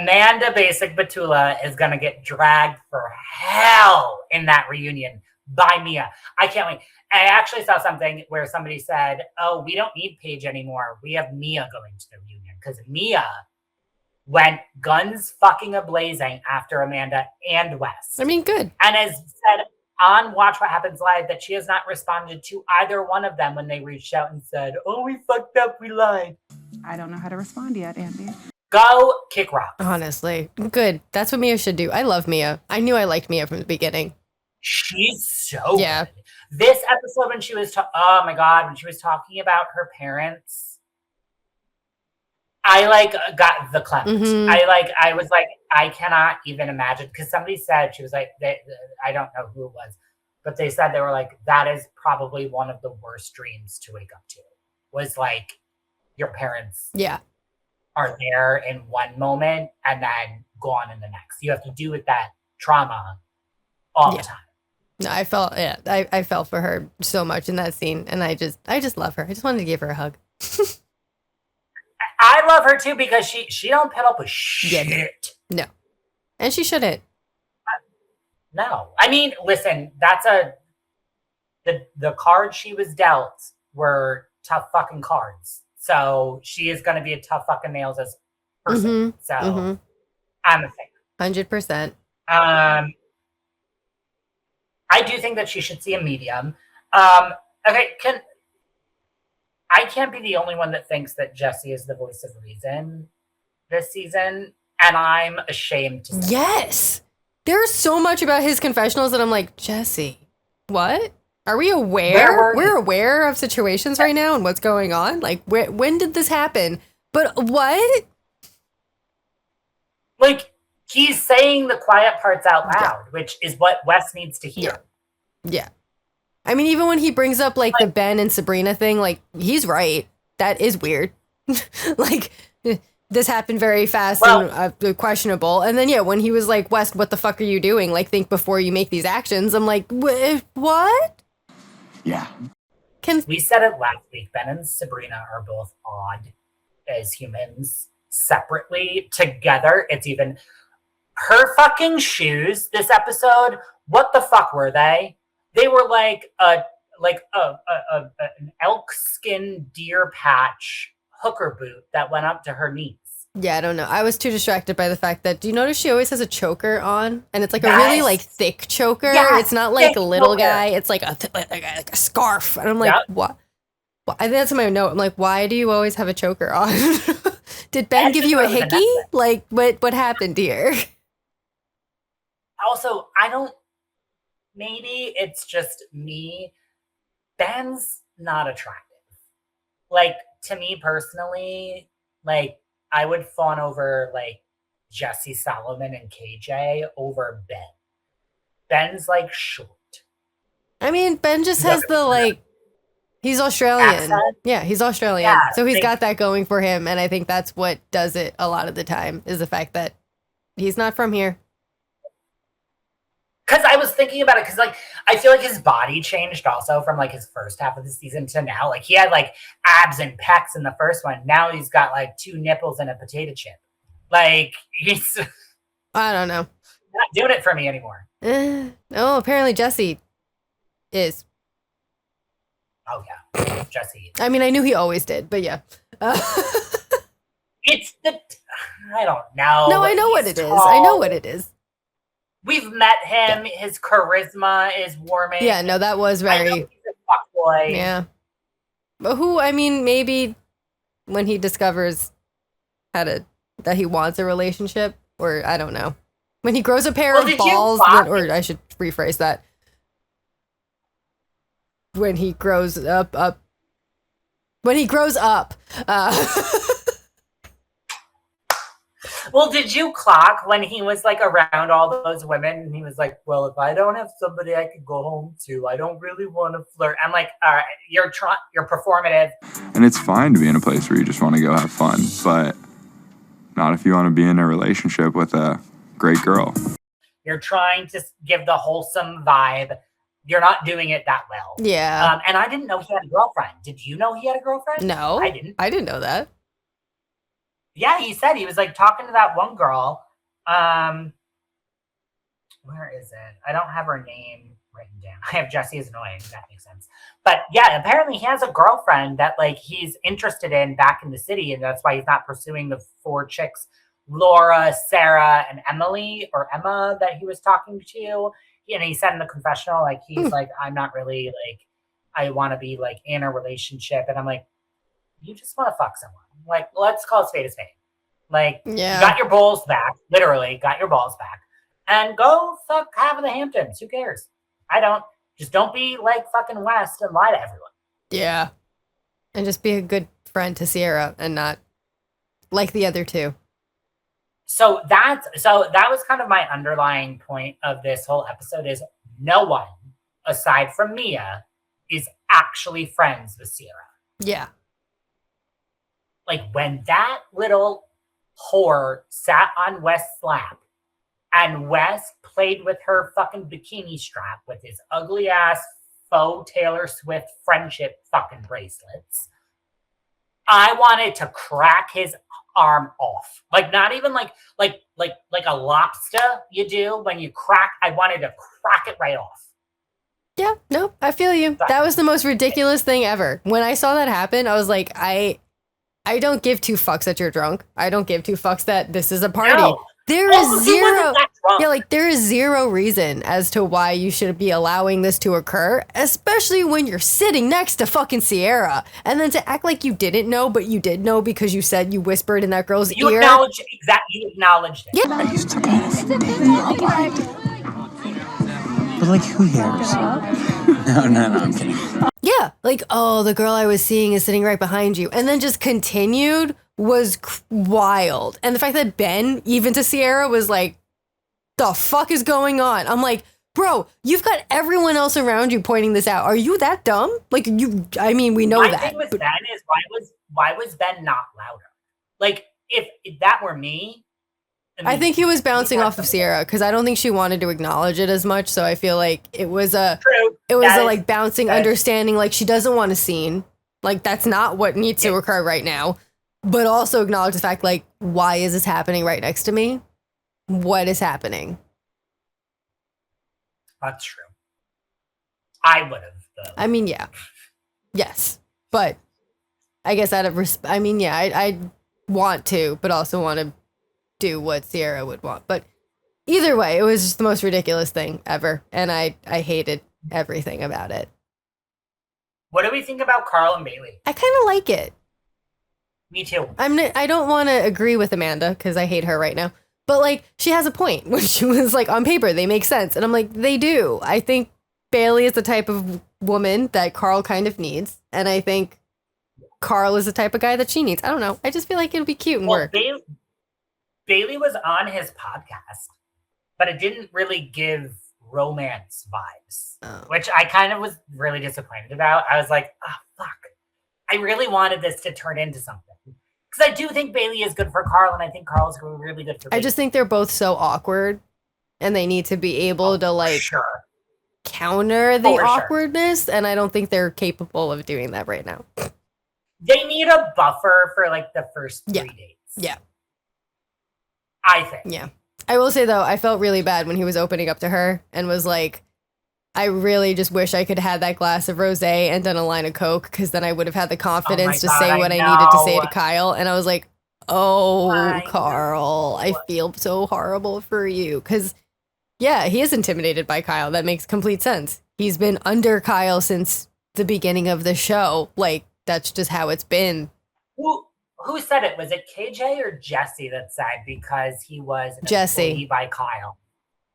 Amanda Basic Batula is going to get dragged for hell in that reunion by Mia. I can't wait. I actually saw something where somebody said, oh, we don't need Paige anymore. We have Mia going to the reunion. Because Mia went guns fucking a-blazing after Amanda and Wes. I mean, good. And has said on Watch What Happens Live that she has not responded to either one of them when they reached out and said, oh, we fucked up, we lied. I don't know how to respond yet, Andy. Go kick rocks. Honestly, good. That's what Mia should do. I love Mia. I knew I liked Mia from the beginning. She's so good. This episode when she was, oh my God, when she was talking about her parents, I like got the cleanse. Mm-hmm. I was like, I cannot even imagine. Because somebody said, she was like, I don't know who it was, but they said they were like, that is probably one of the worst dreams to wake up to. Was like, your parents are there in one moment and then gone in the next. You have to deal with that trauma all the time. No, I felt for her so much in that scene, and I just love her. I just wanted to give her a hug. I love her too because she don't put up with shit. No, and she shouldn't. No, I mean, listen, that's the cards she was dealt were tough fucking cards. So she is going to be a tough fucking nails as person. So I'm a fan. 100%. I do think that she should see a medium. Okay, I can't be the only one that thinks that Jesse is the voice of reason this season, and I'm ashamed to say. Yes, there's so much about his confessionals that I'm like, Jesse, what? Are we aware? We're aware of situations right now and what's going on. Like, when did this happen? But what? Like, he's saying the quiet parts out loud, which is what Wes needs to hear. Yeah. I mean, even when he brings up, like, the Ben and Sabrina thing, like, he's right. That is weird. Like, this happened very fast and questionable. And then, when he was like, Wes, what the fuck are you doing? Like, think before you make these actions. I'm like, what? Yeah. We said it last week. Ben and Sabrina are both odd as humans. Separately, together, it's even... Her fucking shoes this episode, what the fuck were they? They were like an elk skin deer patch hooker boot that went up to her knees. Yeah, I don't know. I was too distracted by the fact that, do you notice she always has a choker on? And it's like a really like thick choker. It's not like a little guy. It's like a scarf. And I'm like, what? I think that's in my note. I'm like, why do you always have a choker on? Did Ben give you a hickey? Like, what happened here? Also, maybe it's just me. Ben's not attractive. Like, to me personally, like, I would fawn over, like, Jesse Solomon and KJ over Ben. Ben's, like, short. I mean, Ben just has the, like, he's Australian. Accent? Yeah, he's Australian. Yeah, so he's got that going for him. And I think that's what does it a lot of the time, is the fact that he's not from here. Because I was thinking about it, because, like, I feel like his body changed also from, like, his first half of the season to now. Like, he had, like, abs and pecs in the first one. Now he's got, like, 2 nipples and a potato chip. Like, he's I don't know. not doing it for me anymore. No, apparently Jesse is. Oh, yeah. Jesse. I mean, I knew he always did, but yeah. It's I don't know. No, I know what He's it is. tall. I know what it is. We've met him. His charisma is warming. Yeah, no, that was I know very. he's a fuckboy. Yeah. But I mean, maybe when he discovers that he wants a relationship, or I don't know. When he grows a pair of balls, or I should rephrase that. When he grows up. When he grows up. Well, did you clock when he was like around all those women and he was like, well, if I don't have somebody I can go home to, I don't really want to flirt. I'm like, all right, you're performative. And it's fine to be in a place where you just want to go have fun, but not if you want to be in a relationship with a great girl. You're trying to give the wholesome vibe. You're not doing it that well. Yeah. And I didn't know he had a girlfriend. Did you know he had a girlfriend? No. I didn't. I didn't know that. Yeah, he said he was like talking to that one girl. Where is it? I don't have her name written down. I have Jesse is annoying. That makes sense. But yeah, apparently he has a girlfriend that like he's interested in back in the city, and that's why he's not pursuing the 4 chicks, Laura, Sarah, and Emma that he was talking to. And he said in the confessional, like he's like, I'm not really like, I want to be like in a relationship, and I'm like, you just want to fuck someone. Like, let's call a spade a spade. Like, Yeah. You got your balls back, literally got your balls back, and go fuck half of the Hamptons. Who cares? Just don't be like fucking West and lie to everyone. Yeah. And just be a good friend to Sierra and not like the other two. So that was kind of my underlying point of this whole episode is no one, aside from Mia, is actually friends with Sierra. Yeah. Like when that little whore sat on West's lap and West played with her fucking bikini strap with his ugly ass faux Taylor Swift friendship fucking bracelets, I wanted to crack his arm off. Like not even like a lobster you do when you crack. I wanted to crack it right off. Yeah, no, I feel you. That was the most ridiculous thing ever. When I saw that happen, I was like, I don't give 2 fucks that you're drunk. I don't give 2 fucks that this is a party. No. There is zero. Yeah, like there is zero reason as to why you should be allowing this to occur, especially when you're sitting next to fucking Sierra. And then to act like you didn't know, but you did know because you said you whispered in that girl's You ear. acknowledged it. Yeah. I used to kind of but like, who cares? No, I'm kidding. Yeah, like, oh, the girl I was seeing is sitting right behind you. And then just continued was wild. And the fact that Ben, even to Sierra, was like, the fuck is going on? I'm like, bro, you've got everyone else around you pointing this out. Are you that dumb? Like, we know My that. thing with Ben is why was Ben not louder? Like, if that were me, I think he was bouncing off of Sierra because I don't think she wanted to acknowledge it as much. So I feel like it was a like bouncing understanding, like she doesn't want a scene. Like that's not what needs to occur right now. But also acknowledge the fact, like, why is this happening right next to me? What is happening? That's true. I would have, though. I mean, yeah. Yes. But I guess out of I want to, but also want to do what Sierra would want. But either way, it was just the most ridiculous thing ever. And I hated everything about it. What do we think about Carl and Bailey? I kind of like it. Me too. I don't want to agree with Amanda because I hate her right now. But like, she has a point when she was like, on paper, they make sense. And I'm like, they do. I think Bailey is the type of woman that Carl kind of needs. And I think Carl is the type of guy that she needs. I don't know. I just feel like it'll be cute and work. Bailey was on his podcast, but it didn't really give romance vibes, which I kind of was really disappointed about. I was like, oh, fuck. I really wanted this to turn into something. Because I do think Bailey is good for Carl, and I think Carl is really good for Bailey. I just think they're both so awkward, and they need to be able to, like, counter the awkwardness, and I don't think they're capable of doing that right now. They need a buffer for, like, the first 3 dates. Yeah. I think. Yeah. I will say, though, I felt really bad when he was opening up to her and was like, I really just wish I could have had that glass of rosé and done a line of Coke, because then I would have had the confidence to say what I needed to say to Kyle. And I was like, oh, Carl, I feel so horrible for you. Because, yeah, he is intimidated by Kyle. That makes complete sense. He's been under Kyle since the beginning of the show. Like, that's just how it's been. Who said it? Was it KJ or Jesse that said because he was an Jesse employee by Kyle?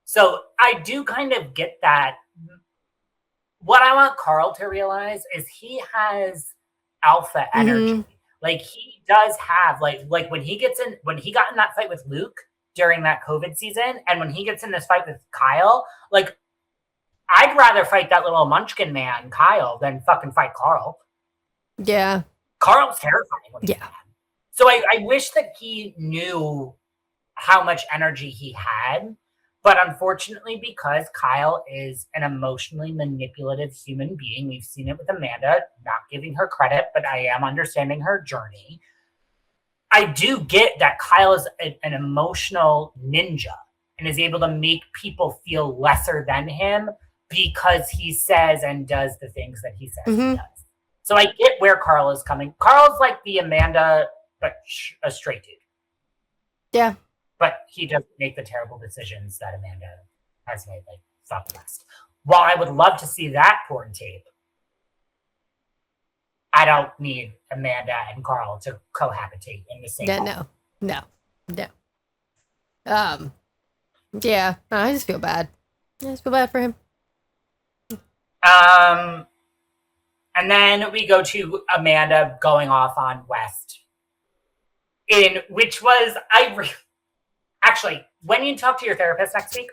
So I do kind of get that. What I want Carl to realize is he has alpha energy. Like he does have like when he got in that fight with Luke during that COVID season, and when he gets in this fight with Kyle, like I'd rather fight that little munchkin man, Kyle, than fucking fight Carl. Yeah. Carl's terrifying when he's mad. So I wish that he knew how much energy he had. But unfortunately, because Kyle is an emotionally manipulative human being, we've seen it with Amanda, not giving her credit, but I am understanding her journey. I do get that Kyle is an emotional ninja and is able to make people feel lesser than him because he says and does the things that he says he does. So I get where Carl is coming. Carl's like the Amanda, but a straight dude. Yeah. But he doesn't make the terrible decisions that Amanda has made, like fuck West. While I would love to see that porn tape, I don't need Amanda and Carl to cohabitate in the same home. No. Yeah, I just feel bad. I just feel bad for him. And then we go to Amanda going off on West, which was actually, when you talk to your therapist next week,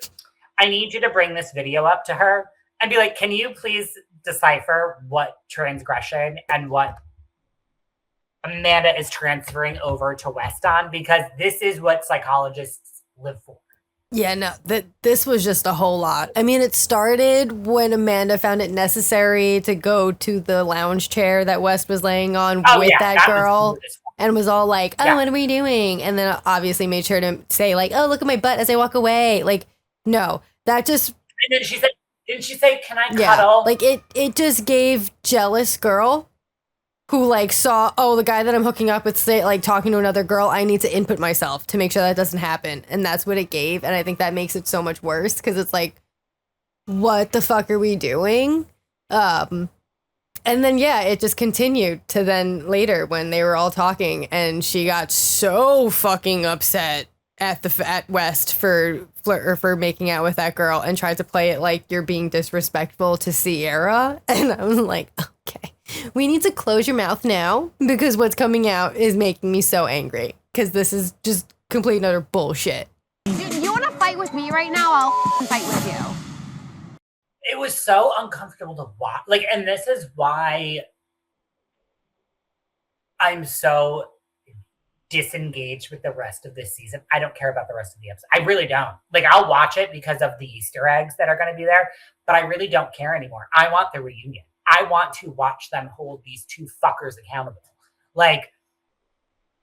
I need you to bring this video up to her and be like, can you please decipher what transgression and what Amanda is transferring over to West on? Because this is what psychologists live for. Yeah, no, this was just a whole lot. I mean, it started when Amanda found it necessary to go to the lounge chair that West was laying on with that girl. And was all like, oh, what are we doing? And then obviously made sure to say like, oh, look at my butt as I walk away. Like, no, that just. And then she said, didn't she say, can I cuddle? Like it just gave jealous girl who like saw, oh, the guy that I'm hooking up with, say, like talking to another girl, I need to input myself to make sure that doesn't happen. And that's what it gave. And I think that makes it so much worse because it's like, what the fuck are we doing? And then, it just continued to then later when they were all talking and she got so fucking upset at West for making out with that girl and tried to play it like you're being disrespectful to Sierra. And I was like, okay, we need to close your mouth now because what's coming out is making me so angry because this is just complete and utter bullshit. Dude, you want to fight with me right now? I'll fight with you. It was so uncomfortable to watch. Like, and this is why I'm so disengaged with the rest of this season. I don't care about the rest of the episode. I really don't. Like, I'll watch it because of the Easter eggs that are going to be there, but I really don't care anymore. I want the reunion. I want to watch them hold these two fuckers accountable. Like,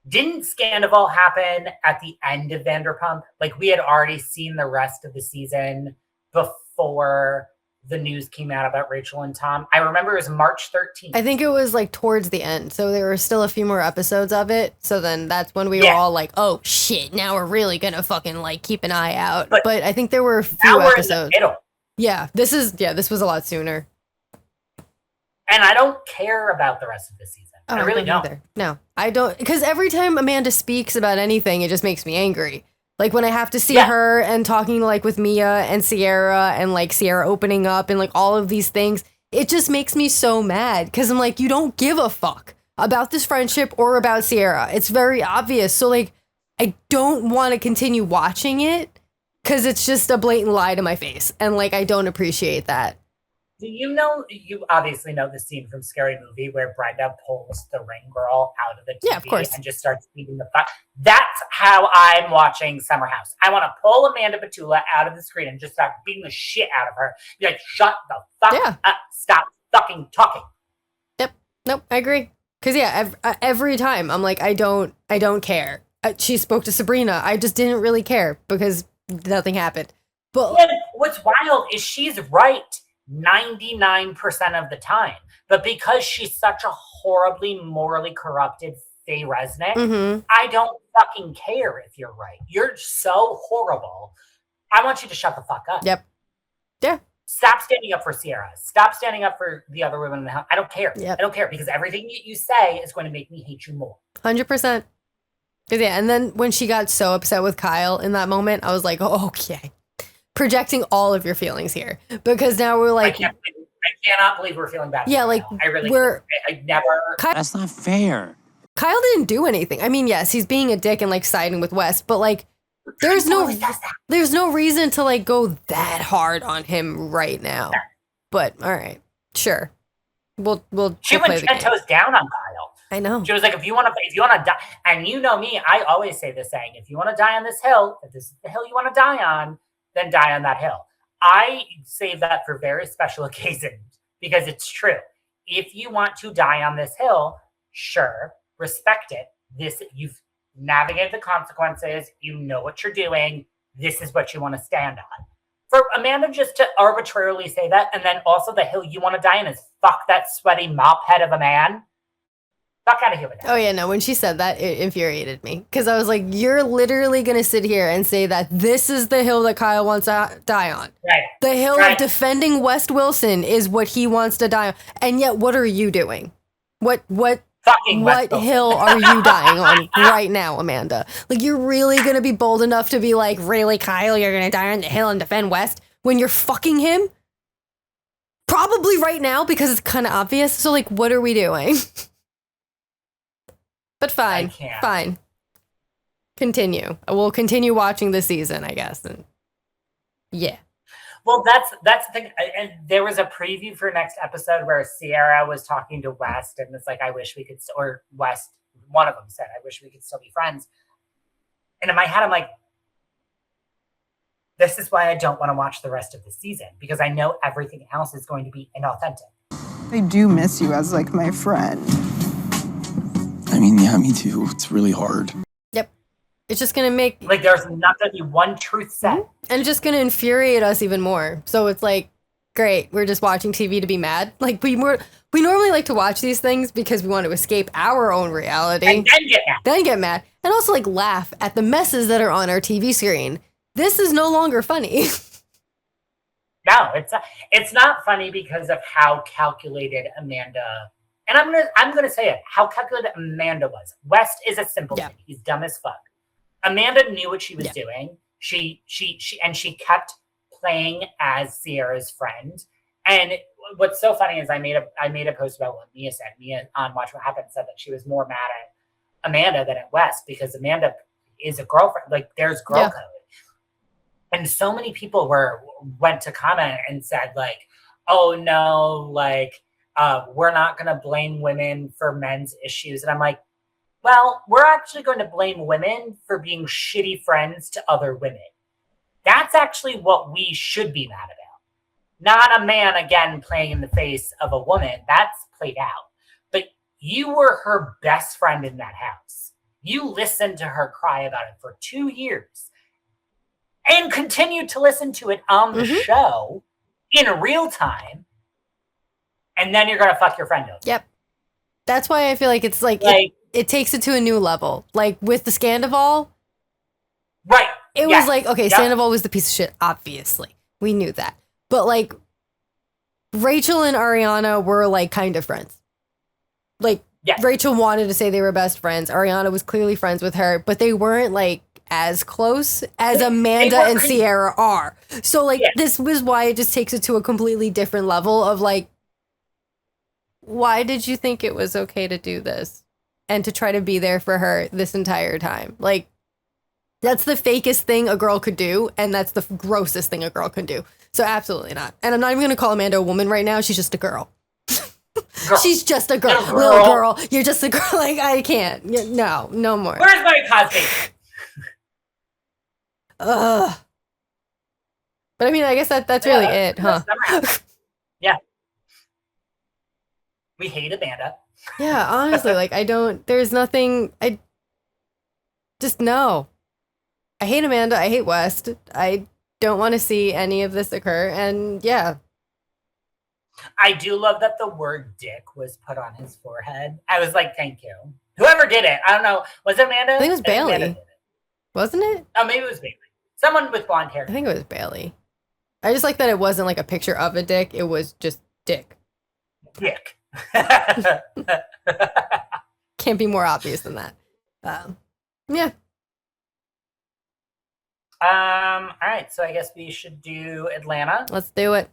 didn't Scandival happen at the end of Vanderpump? Like, we had already seen the rest of the season before the news came out about Rachel and Tom. I remember it was March 13th. I think it was like towards the end. So there were still a few more episodes of it. So then that's when we were all like, oh shit, now we're really going to fucking like keep an eye out. But I think there were a few episodes. In the middle. Yeah, this was a lot sooner. And I don't care about the rest of the season. Oh, I really don't. Either. No, I don't. Because every time Amanda speaks about anything, it just makes me angry. Like when I have to see her and talking like with Mia and Sierra and like Sierra opening up and like all of these things, it just makes me so mad because I'm like, you don't give a fuck about this friendship or about Sierra. It's very obvious. So like, I don't want to continue watching it because it's just a blatant lie to my face. And like, I don't appreciate that. Do you obviously know the scene from Scary Movie where Brenda pulls the ring girl out of the TV of course. And just starts beating the fuck? That's how I'm watching Summer House. I want to pull Amanda Batula out of the screen and just start beating the shit out of her. Be like, shut the fuck up. Stop fucking talking. Yep. Nope. I agree. Because every time I'm like, I don't care. She spoke to Sabrina. I just didn't really care because nothing happened. But And what's wild is she's right 99% of the time. But because she's such a horribly morally corrupted Faye Resnick, mhm. I don't fucking care if you're right. You're so horrible. I want you to shut the fuck up. Yep. Yeah. Stop standing up for Sierra. Stop standing up for the other women in the house. I don't care. Yep. I don't care because everything you say is going to make me hate you more. 100%. Yeah, and then when she got so upset with Kyle in that moment, I was like, oh, okay. Projecting all of your feelings here. Because now we're like... I cannot believe we're feeling bad. Yeah, like, I really I never... That's not fair. Kyle didn't do anything. I mean, yes, he's being a dick and like siding with West, but like there's no reason to like go that hard on him right now. But all right, sure. We'll She went 10 toes down on Kyle. I know. She was like, if you want to die, and you know me, I always say this saying, if you want to die on this hill, if this is the hill you want to die on, then die on that hill. I save that for very special occasions because it's true. If you want to die on this hill, sure, respect it. You've navigated the consequences. You know what you're doing. This is what you want to stand on. For Amanda just to arbitrarily say that, and then also the hill you want to die in is fuck that sweaty mop head of a man. Fuck out of here with that. Oh yeah, no, when she said that, it infuriated me. Because I was like, you're literally going to sit here and say that this is the hill that Kyle wants to die on. Right. The hill of defending West Wilson is what he wants to die on. And yet, what are you doing? What hill are you dying on right now, Amanda? Like, you're really going to be bold enough to be like, really, Kyle, you're going to die on the hill and defend West when you're fucking him? Probably right now because it's kind of obvious. So, like, what are we doing? But fine. Fine. Continue. We'll continue watching the season, I guess. And yeah. Well, that's the thing. And there was a preview for next episode where Sierra was talking to West, and it's like, I wish we could, or West, one of them said, I wish we could still be friends. And in my head, I'm like, this is why I don't want to watch the rest of the season, because I know everything else is going to be inauthentic. I do miss you as like my friend. I mean, yeah, me too. It's really hard. Yep. It's just going to make... Like, there's not going to be one truth set. And it's just going to infuriate us even more. So it's like, great, we're just watching TV to be mad. Like, we normally like to watch these things because we want to escape our own reality. And then get mad. And also, like, laugh at the messes that are on our TV screen. This is no longer funny. No, it's not funny because of how calculated Amanda... And I'm gonna say it, how calculated Amanda was. West is a simpleton. He's dumb as fuck. Amanda knew what she was doing. She kept playing as Sierra's friend. And what's so funny is I made a post about what Mia said. Mia on Watch What Happened said that she was more mad at Amanda than at West because Amanda is a girlfriend. Like, there's girl code. And so many people went to comment and said, like, oh no, like, we're not going to blame women for men's issues. And I'm like, well, we're actually going to blame women for being shitty friends to other women. That's actually what we should be mad about. Not a man, again, playing in the face of a woman. That's played out. But you were her best friend in that house. You listened to her cry about it for 2 years and continued to listen to it on the show in real time. And then you're going to fuck your friend over. Yep. That's why I feel like it's like it takes it to a new level. Like with the Scandival. Right. It was like, okay, Sandoval was the piece of shit, obviously. We knew that. But like Rachel and Ariana were like kind of friends. Like Rachel wanted to say they were best friends. Ariana was clearly friends with her, but they weren't like as close as Amanda and Sierra are. So like this was why it just takes it to a completely different level of like, why did you think it was okay to do this and to try to be there for her this entire time? Like, that's the fakest thing a girl could do, and that's the grossest thing a girl could do. So absolutely not. And I'm not even going to call Amanda a woman right now. She's just a girl. She's just a girl. Little girl. You're just a girl. Like, I can't. No more. Where's my Cosby? Ugh. But I mean, I guess that's really it, huh? Yeah. We hate Amanda. Yeah, honestly, like there's nothing, Just no. I hate Amanda. I hate West. I don't want to see any of this occur. And yeah. I do love that the word dick was put on his forehead. I was like, thank you. Whoever did it. I don't know. Was it Amanda? I think it was Bailey. Amanda did it. Wasn't it? Oh, maybe it was Bailey. Someone with blonde hair. I think it was Bailey. I just like that it wasn't like a picture of a dick. It was just dick. Dick. Can't be more obvious than that. Yeah. All right. So I guess we should do Atlanta. Let's do it.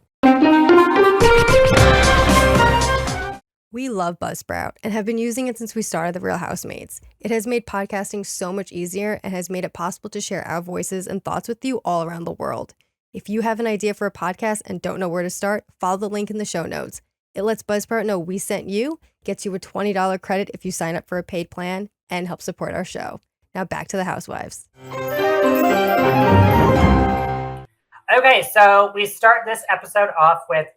We love Buzzsprout and have been using it since we started The Real Housemates. It has made podcasting so much easier and has made it possible to share our voices and thoughts with you all around the world. If you have an idea for a podcast and don't know where to start, follow the link in the show notes. It lets Buzzsprout know we sent you, gets you a $20 credit if you sign up for a paid plan, and helps support our show. Now back to the Housewives. Okay, so we start this episode off with,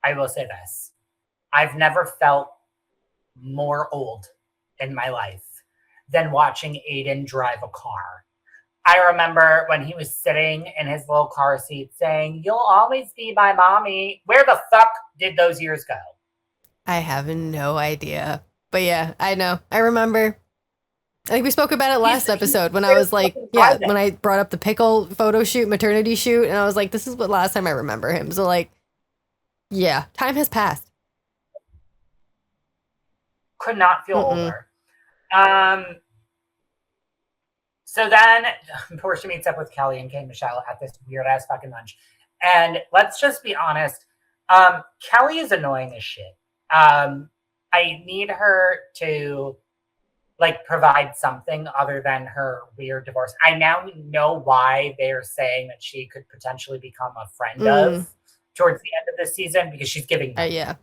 I will say this. I've never felt more old in my life than watching Aiden drive a car. I remember when he was sitting in his little car seat saying, "You'll always be my mommy." Where the fuck did those years go? I have no idea. But yeah, I know. I remember. I think we spoke about it last episode when I was like, yeah, when I brought up the pickle photo shoot, maternity shoot, and I was like, this is what last time I remember him. So like, yeah, time has passed. Could not feel older. So then Portia meets up with Kelly and K. Michelle at this weird ass fucking lunch. And let's just be honest. Kelly is annoying as shit. I need her to like provide something other than her weird divorce. I now know why they're saying that she could potentially become a friend of towards the end of this season because she's giving. Yeah.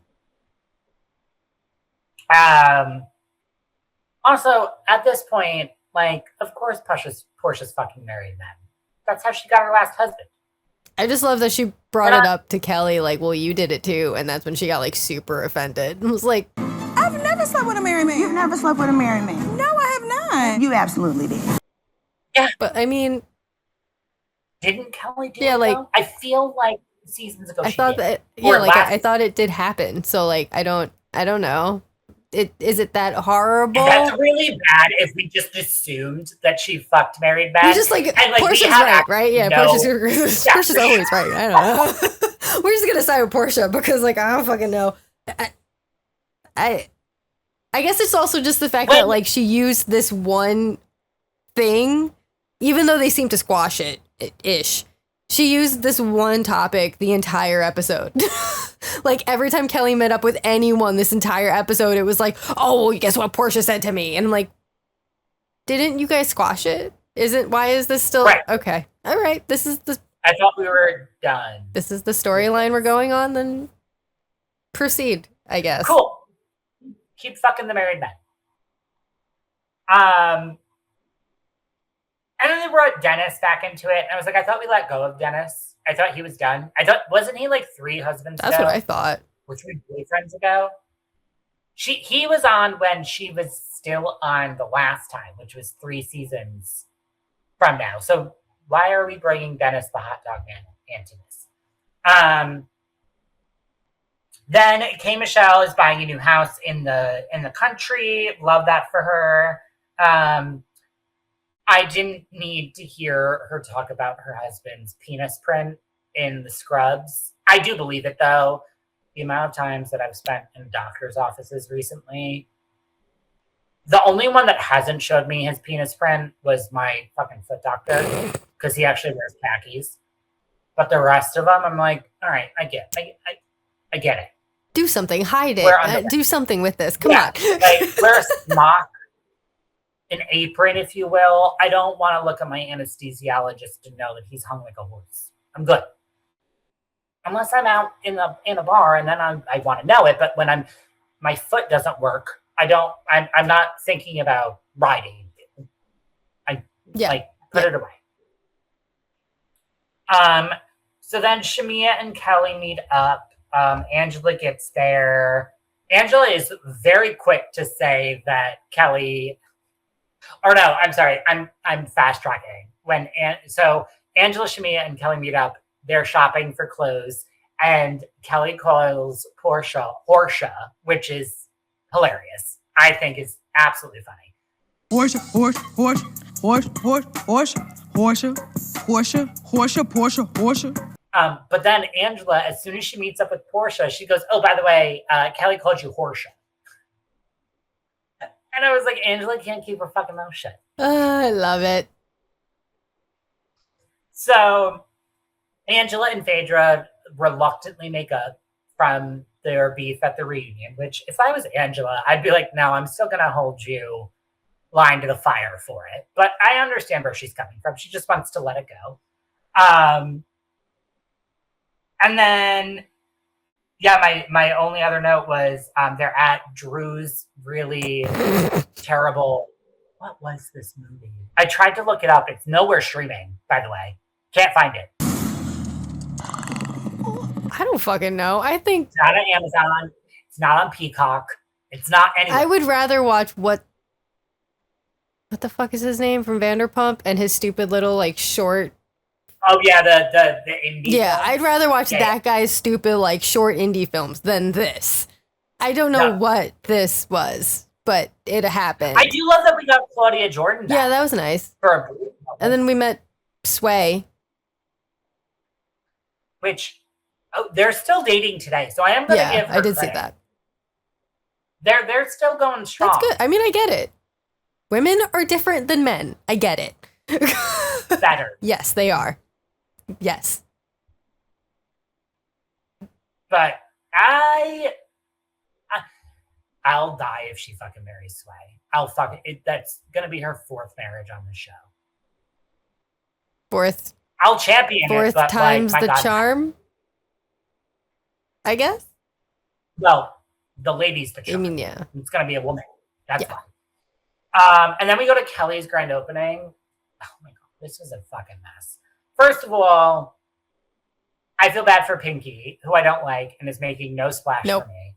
Also, at this point, like, of course, Portia's fucking married then. That's how she got her last husband. I just love that she brought it up to Kelly, like, well, you did it too. And that's when she got, like, super offended. I was like, I've never slept with a married man. You've never slept with a married man? No, I have not. You absolutely did. Yeah. But, I mean... Didn't Kelly do it, like, though? I feel like seasons ago I she thought did. that... Yeah, like, I thought it did happen. So, like, I don't know. Is it that horrible? That's really bad if we just assumed that she fucked married men. We just like, and, like Portia's right? Yeah, Portia's always right. I don't know. We're just gonna side with Portia because like I don't fucking know. I guess it's also just the fact that like she used this one thing, even though they seem to squash it ish. She used this one topic the entire episode. Like every time Kelly met up with anyone this entire episode, it was like, oh, well, guess what Portia said to me? And I'm like, didn't you guys squash it? Why is this still okay? All right, this is the. I thought we were done. This is the storyline we're going on. Then proceed, I guess. Cool. Keep fucking the married men. And then they brought Dennis back into it, and I was like, I thought we let go of Dennis. I thought he was done. Wasn't he like 3 husbands ago? That's what I thought. Or 3 boyfriends ago? He was on when she was still on the last time, which was 3 seasons from now. So why are we bringing Dennis the hot dog man into this? Then K. Michelle is buying a new house in the country. Love that for her. I didn't need to hear her talk about her husband's penis print in the scrubs. I do believe it, though. The amount of times that I've spent in doctor's offices recently, the only one that hasn't showed me his penis print was my fucking foot doctor, because he actually wears khakis. But the rest of them, I'm like, all right, I get it. Do something, hide it. Do something with this. Come on. Like, wear a smock. An apron, if you will. I don't want to look at my anesthesiologist to know that he's hung like a horse. I'm good. Unless I'm out in a bar and then I want to know it. But when my foot doesn't work, I'm not thinking about riding. Put it away. So then Shamia and Kelly meet up. Angela gets there. Angela is very quick to say that Kelly Or no, I'm sorry. I'm fast tracking. So Angela Shamia and Kelly meet up. They're shopping for clothes, and Kelly calls Whore-sha, which is hilarious. I think is absolutely funny. Porsche, Porsche, Porsche, Porsche, Porsche, Porsche, Porsche, Porsche, Porsche, Porsche. But then Angela, as soon as she meets up with Portia, she goes, "Oh, by the way, Kelly called you Whore-sha." And I was like, Angela can't keep her fucking mouth shut. I love it. So Angela and Phaedra reluctantly make up from their beef at the reunion, which if I was Angela, I'd be like, no, I'm still going to hold you line to the fire for it. But I understand where she's coming from. She just wants to let it go. And then, yeah, my only other note was they're at Drew's really terrible. What was this movie? I tried to look it up. It's nowhere streaming, by the way. Can't find it. I don't fucking know. I think it's not on Amazon. It's not on Peacock. It's not anywhere. I would rather watch what the fuck is his name from Vanderpump and his stupid little like short. Oh yeah, the indie. Yeah, films. I'd rather watch that guy's stupid like short indie films than this. I don't know what this was, but it happened. I do love that we got Claudia Jordan back. Yeah, that was nice. For a brief moment. And then we met Sway. Which, they're still dating today, so I am going to give her I did credit. see that. They're still going strong. That's good. I mean, I get it. Women are different than men. I get it. Better. Yes, they are. Yes. But I'll die if she fucking marries Sway. That's going to be her fourth marriage on the show. Fourth I'll champion it, but times like, the God, charm, I guess. Well, the lady's the charm. I mean, yeah. It's going to be a woman. That's fine. And then we go to Kelly's grand opening. Oh my God, this was a fucking mess. First of all, I feel bad for Pinky, who I don't like and is making no splash for me.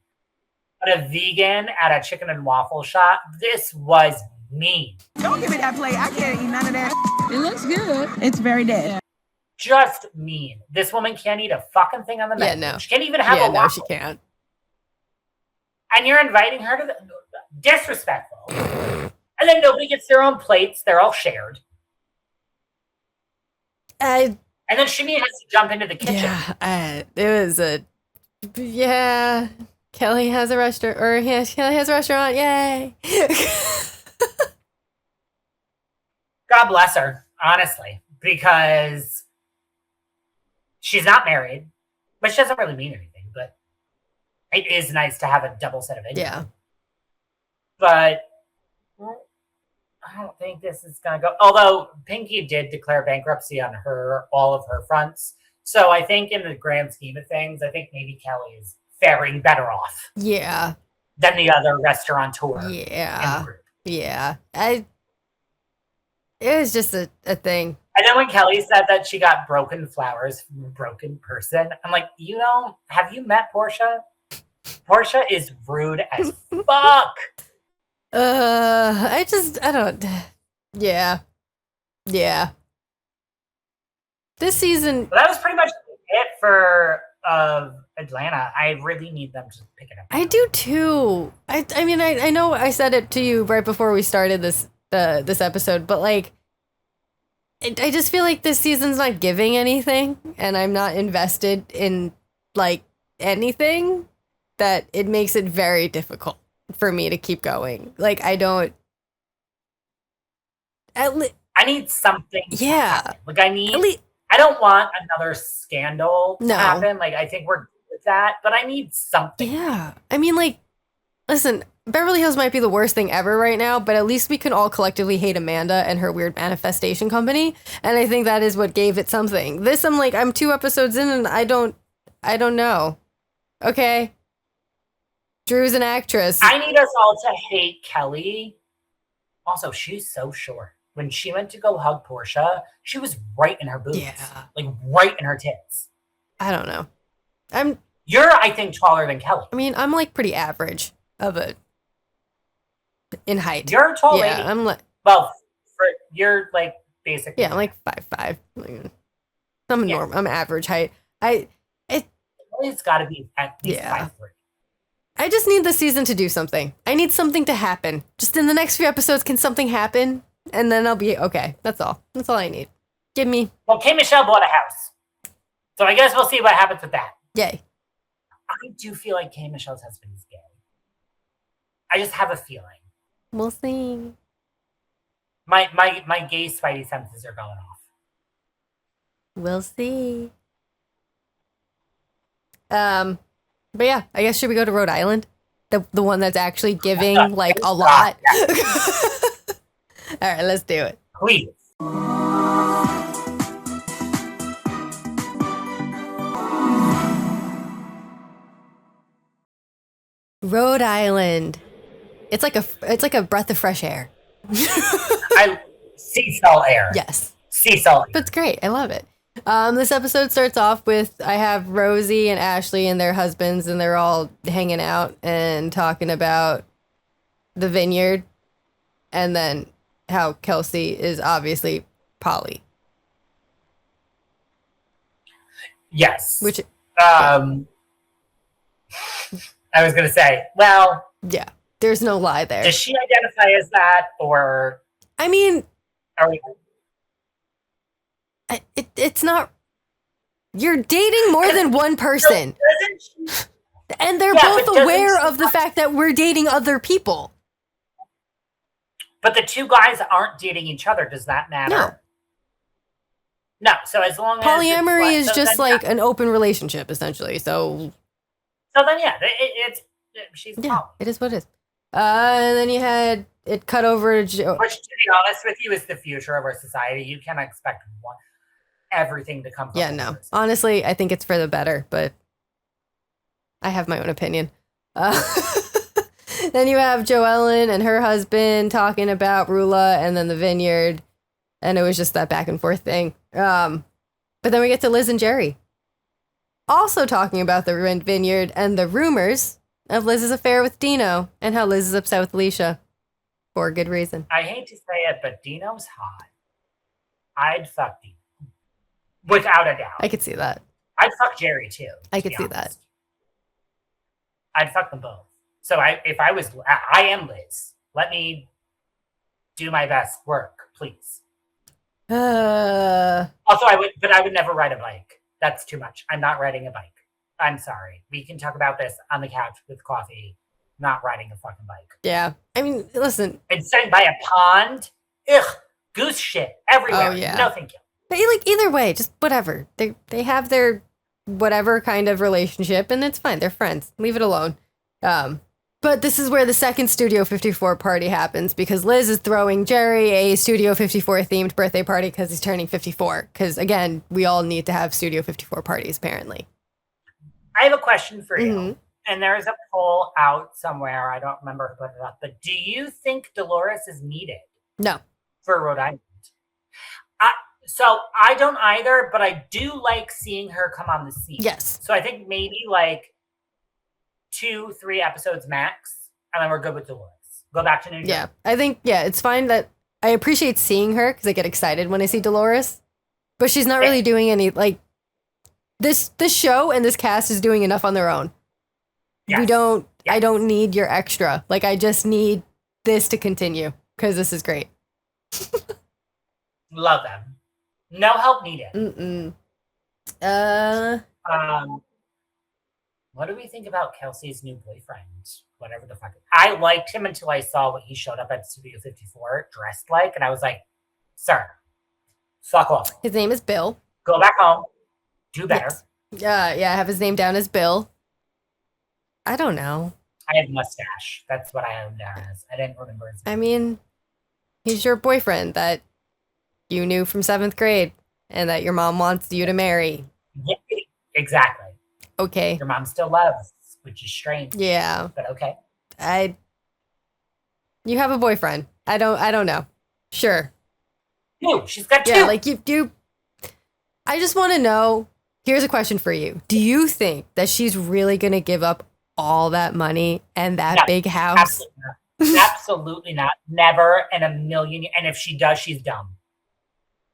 But a vegan at a chicken and waffle shop, this was mean. Don't give me that plate. I can't eat none of that. It looks good. It's very dead. Just mean. This woman can't eat a fucking thing on the menu. Yeah, no. She can't even have a waffle. No, she can't. And you're inviting her to the disrespectful. And then nobody gets their own plates. They're all shared. And then Shimi has to jump into the kitchen. Yeah, it was Kelly has a restaurant, Kelly has a restaurant. Yay! God bless her, honestly, because she's not married, which doesn't really mean anything, but it is nice to have a double set of income. Yeah. But I don't think this is going to go. Although Pinky did declare bankruptcy on all of her fronts. So I think in the grand scheme of things, I think maybe Kelly is faring better off. Yeah. Than the other restaurateur. Yeah. Yeah. It was just a thing. And then when Kelly said that she got broken flowers from a broken person, I'm like, have you met Portia? Portia is rude as fuck. I don't. Yeah. Yeah. This season. Well, that was pretty much it for Atlanta. I really need them to pick it up. I do too. I mean, I know I said it to you right before we started this episode, but like, I just feel like this season's not giving anything, and I'm not invested in like anything, that it makes it very difficult for me to keep going. Like, I need something. Yeah. Like I don't want another scandal to No. happen. Like, I think we're good with that, but I need something. Yeah. I mean, like, listen, Beverly Hills might be the worst thing ever right now, but at least we can all collectively hate Amanda and her weird manifestation company. And I think that is what gave it something. This, I'm 2 episodes in and I don't know. Okay. Drew's an actress. I need us all to hate Kelly. Also, she's so short. When she went to go hug Portia, she was right in her boobs. Yeah. Like right in her tits. I don't know. You're, I think, taller than Kelly. I mean, I'm like pretty average in height. You're a tall lady. Yeah, Well, for you're like basically. Yeah, I'm like 5'5". I'm Yeah. normal. I'm average height. It's got to be at least Yeah. 5'3". I just need the season to do something. I need something to happen. Just in the next few episodes, can something happen? And then I'll be okay. That's all. That's all I need. Give me. Well, K. Michelle bought a house, so I guess we'll see what happens with that. Yay. I do feel like K. Michelle's husband is gay. I just have a feeling. We'll see. My gay spidey senses are going off. We'll see. But yeah, I guess should we go to Rhode Island? The one that's actually giving like a lot. All right, let's do it. Please. Rhode Island. It's like a breath of fresh air. Sea salt air. Yes. Sea salt. But it's great. I love it. This episode starts off with I have Rosie and Ashley and their husbands, and they're all hanging out and talking about the vineyard, and then how Kelsey is obviously poly. Yes. Which I was gonna say, well, yeah, there's no lie there. does she identify as that, or I mean, are we? it's not. You're dating more than one person, Doesn't she? and they're Yeah, both but doesn't aware she of the fact that we're dating other people. But the two guys aren't dating each other. Does that matter? No. No. So as long as Polyamory it's is so just then, like yeah. an open relationship, essentially. So So then, yeah, she's yeah, poly. it is what it is. And then you had it cut over to Joe. Which, to be honest with you, is the future of our society. You can't expect everything to come from Yeah, one no. person. Honestly, I think it's for the better, but I have my own opinion. Then you have Joellen and her husband talking about Rula and then the vineyard, and it was just that back and forth thing. But then we get to Liz and Jerry also talking about the vineyard and the rumors of Liz's affair with Dino and how Liz is upset with Alicia for a good reason. I hate to say it, but Dino's hot. I'd fuck Dino. Without a doubt. I could see that. I'd fuck Jerry, too. I to could be see honest. I'd fuck them both. So I am Liz. Let me do my best work, please. that. Also, I would never ride a bike. That's too much. I'm not riding a bike. I'm sorry. We can talk about this on the couch with coffee. Not riding a fucking bike. Yeah. I mean, listen. And sitting by a pond. Ugh. Goose shit everywhere. Oh, yeah. No, thank you. But like either way, just whatever. They have their whatever kind of relationship, and it's fine. They're friends. Leave it alone. But this is where the second Studio 54 party happens because Liz is throwing Jerry a Studio 54 themed birthday party because he's turning 54. Because again, we all need to have Studio 54 parties apparently. I have a question for you. Mhm. And there's a poll out somewhere. I don't remember who put it up. But do you think Dolores is needed No. for Rhode Island? So I don't either, but I do like seeing her come on the scene. Yes. So I think maybe like 2-3 episodes max, and then we're good with Dolores. Go back to New York. Yeah. I think it's fine that I appreciate seeing her because I get excited when I see Dolores, but she's not really doing any like this show and this cast is doing enough on their own. Yes. I don't need your extra. Like I just need this to continue because this is great. Love them. No help needed. What do we think about Kelsey's new boyfriend? Whatever the fuck. I liked him until I saw what he showed up at Studio 54 dressed like, and I was like, sir, fuck off. His name is Bill. Go back home. Do better. Yes. Yeah, I have his name down as Bill. I don't know. I had mustache. That's what I had him down as. I didn't remember his name. I mean, he's your boyfriend that you knew from 7th grade and that your mom wants you to marry. Yeah, exactly. Okay. Your mom still loves, which is strange. Yeah. But okay. You have a boyfriend. I don't know. Sure. Two. She's got two. Yeah, like you I just want to know, here's a question for you. Do you think that she's really going to give up all that money and that No, big house? Absolutely not. Absolutely not. Never in a million. And if she does, she's dumb.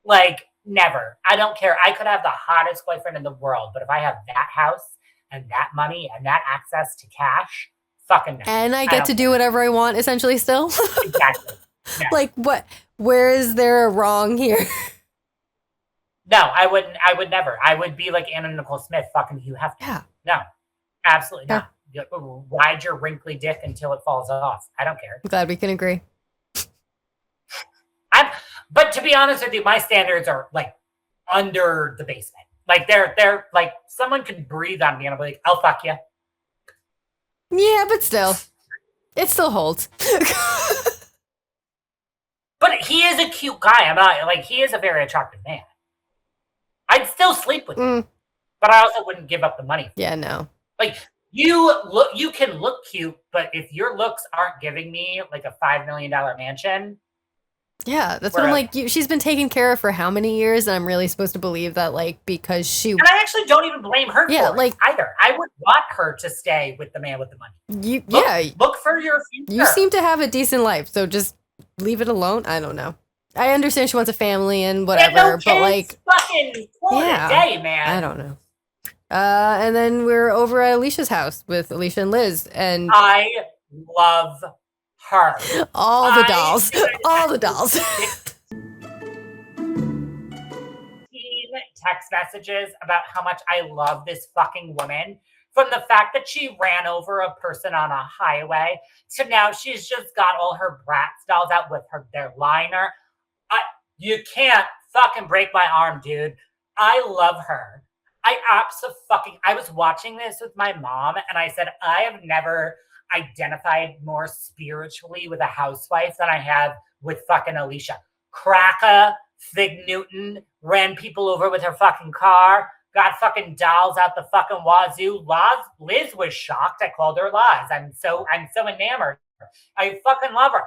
Like, never. I don't care. I could have the hottest boyfriend in the world, but if I have that house and that money and that access to cash, fucking no. And I get to do whatever I want, essentially, still. Exactly. No. Like, what? Where is there a wrong here? No, I wouldn't. I would never. I would be like Anna Nicole Smith. Fucking, you have to. Yeah. No, absolutely not. Ride your wrinkly dick until it falls off. I don't care. I'm glad we can agree. But to be honest with you, my standards are like under the basement. Like they're like someone can breathe on me and I'll be like, I'll fuck you. Yeah, but still, it still holds. But he is a cute guy. I'm not like he is a very attractive man. I'd still sleep with him, but I also wouldn't give up the money. Yeah, no. Like you can look cute, but if your looks aren't giving me like a $5 million mansion. Yeah, that's what I'm like. She's been taken care of for how many years? And I'm really supposed to believe that, like, because she. And I actually don't even blame her for it either. I would want her to stay with the man with the money. Look for your future. You seem to have a decent life, so just leave it alone. I don't know. I understand she wants a family and whatever, no kids, but like, fucking call it a day, man. I don't know. And then we're over at Alicia's house with Alicia and Liz, and I love her. All the dolls. All the dolls. Text messages about how much I love this fucking woman. From the fact that she ran over a person on a highway to now she's just got all her Bratz dolls out with their liner. You can't fucking break my arm, dude. I love her. I was watching this with my mom and I said, I have never identified more spiritually with a housewife than I have with fucking Alicia. Cracker, Fig Newton, ran people over with her fucking car, got fucking dolls out the fucking wazoo. Liz was shocked. I called her Liz. I'm so enamored. I fucking love her.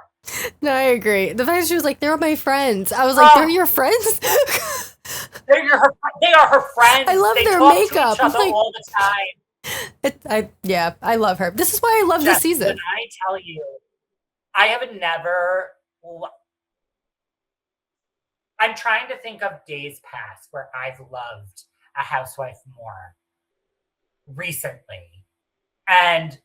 No, I agree. The fact that she was like, they're my friends. I was like, they're your friends? They are her friends. I love their makeup. To each other all the time. I love her. This is why I love this season. When I tell you, I have never. I'm trying to think of days past where I've loved a housewife more recently, and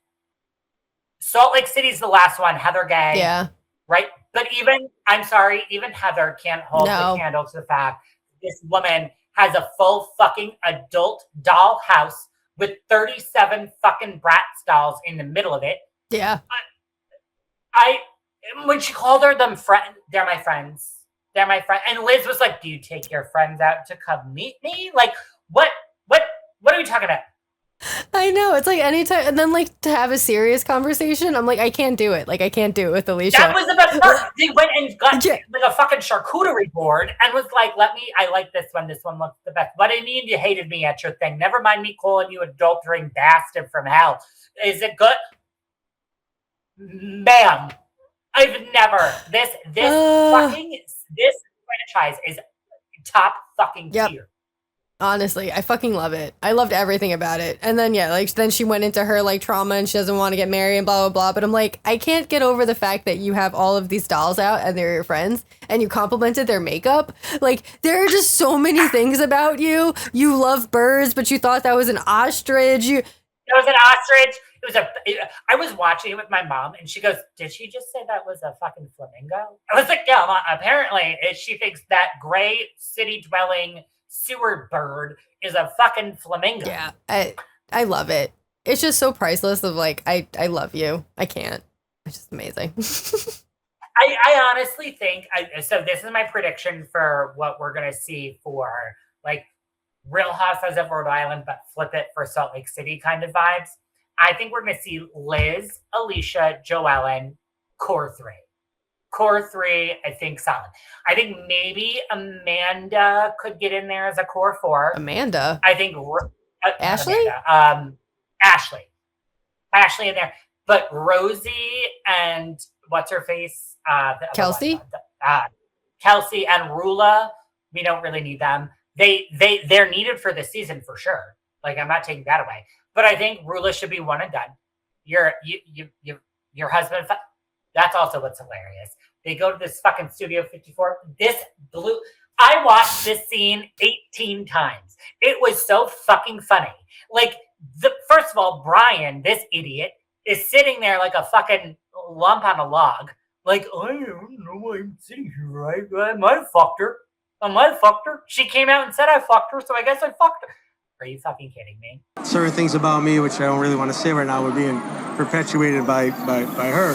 Salt Lake City's the last one. Heather Gay, yeah, right. But even Heather can't hold the candle to the fact this woman has a full fucking adult doll house with 37 fucking Bratz dolls in the middle of it. Yeah. When she called her they're my friends. They're my friend. And Liz was like, do you take your friends out to come meet me? Like, what are we talking about? I know. It's like anytime. And then like to have a serious conversation, I'm like, I can't do it. Like I can't do it with Alicia. That was the best part. They went and got like a fucking charcuterie board and was like, I like this one. This one looks the best. What do you mean you hated me at your thing? Never mind me calling you adultering bastard from hell. Is it good? Ma'am, I've never, this franchise is top fucking tier. Honestly, I fucking love it. I loved everything about it. And then, then she went into her, like, trauma and she doesn't want to get married and blah, blah, blah. But I'm like, I can't get over the fact that you have all of these dolls out and they're your friends and you complimented their makeup. Like, there are just so many things about you. You love birds, but you thought that was an ostrich. It was an ostrich. I was watching it with my mom and she goes, did she just say that was a fucking flamingo? I was like, yeah, Mom, apparently she thinks that gray city dwelling sewer bird is a fucking flamingo. Yeah, I love it. It's just so priceless of like, I love you. I can't. It's just amazing. I honestly think, so this is my prediction for what we're going to see for like Real Housewives of Rhode Island, but flip it for Salt Lake City kind of vibes. I think we're going to see Liz, Alicia, Joellen, core three. Core three, I think solid. I think maybe Amanda could get in there as a core four. Amanda? I think Ashley? Ashley in there. But Rosie and what's her face? Kelsey? Kelsey and Rula, we don't really need them. They're needed for this season for sure. Like, I'm not taking that away. But I think Rula should be one and done. Your husband, That's also what's hilarious. They go to this fucking Studio 54. I watched this scene 18 times. It was so fucking funny. Like, first of all, Brian, this idiot, is sitting there like a fucking lump on a log. Like, I don't know why I'm sitting here, right? I might have fucked her. She came out and said I fucked her, so I guess I fucked her. Are you fucking kidding me? Certain things about me, which I don't really want to say right now, were being perpetuated by her.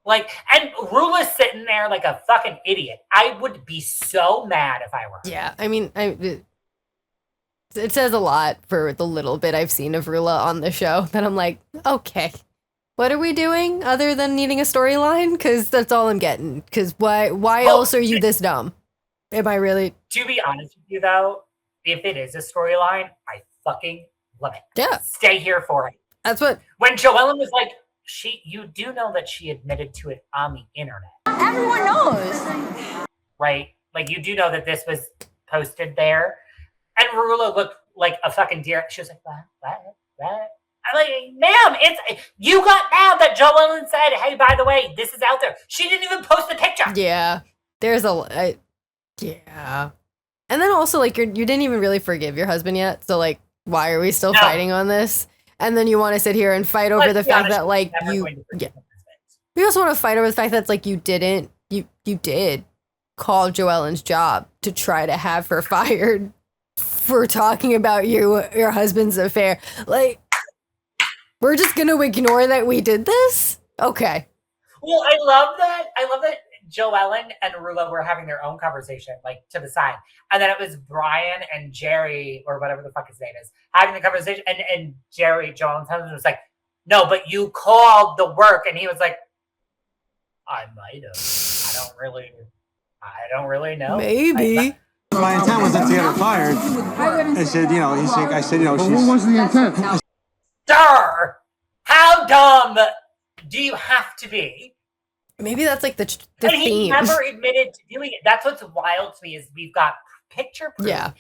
Like, and Rula's sitting there like a fucking idiot. I would be so mad if I were her. Yeah, I mean, it says a lot for the little bit I've seen of Rula on the show that I'm like, okay, what are we doing other than needing a storyline? Because that's all I'm getting. Because why else are you this dumb? Am I really? To be honest with you, though, if it is a storyline, I fucking love it. Yeah. Stay here for it. That's what. When Joellen was like, you do know that she admitted to it on the internet. Everyone knows. Right? Like, you do know that this was posted there. And Rula looked like a fucking deer. She was like, what? I'm like, ma'am, you got mad that Joellen said, hey, by the way, this is out there. She didn't even post the picture. Yeah. There's yeah. And then also, like, you didn't even really forgive your husband yet. So, like, why are we still fighting on this? And then you want to sit here and fight over the fact that, like, you also want to fight over the fact that it's like you did call Joellen's job to try to have her fired for talking about your husband's affair. Like, we're just going to ignore that we did this? Okay. Well, I love that Joellen and Rula were having their own conversation, like, to the side. And then it was Brian and Jerry, or whatever the fuck his name is, having the conversation. And Jerry, Joellen's husband, was like, no, but you called the work. And he was like, I might have. I don't really know. Maybe. My intent wasn't to get her fired. I said, What was the intent? Sir, how dumb do you have to be? Maybe that's like the and theme. He never admitted to doing it. That's what's wild to me is we've got picture proof. Yeah.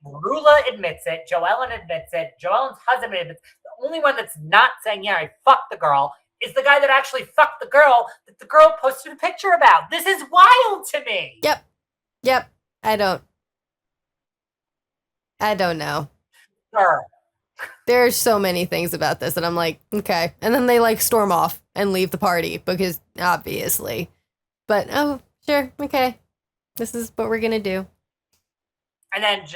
Rula admits it. Joellen admits it. Joellen's husband admits it. The only one that's not saying, yeah, I fucked the girl is the guy that actually fucked the girl that the girl posted a picture about. This is wild to me. Yep. I don't know. Sure. There's so many things about this that I'm like, okay. And then they like storm off and leave the party because obviously. But oh, sure, okay. This is what we're gonna do. And then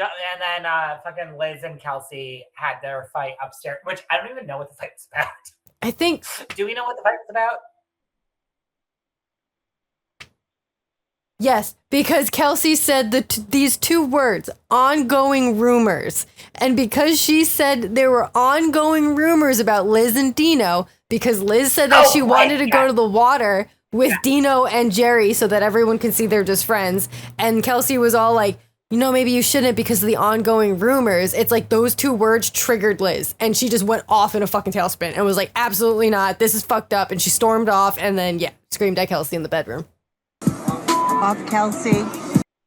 fucking Liz and Kelsey had their fight upstairs, which I don't even know what the fight was about. I think. Do we know what the fight was about? Yes, because Kelsey said these two words, ongoing rumors. And because she said there were ongoing rumors about Liz and Dino, because Liz said that she wanted to go to the water with Dino and Jerry so that everyone can see they're just friends. And Kelsey was all like, maybe you shouldn't because of the ongoing rumors. It's like those two words triggered Liz. And she just went off in a fucking tailspin and was like, absolutely not. This is fucked up. And she stormed off and then, screamed at Kelsey in the bedroom. Up, Kelsey.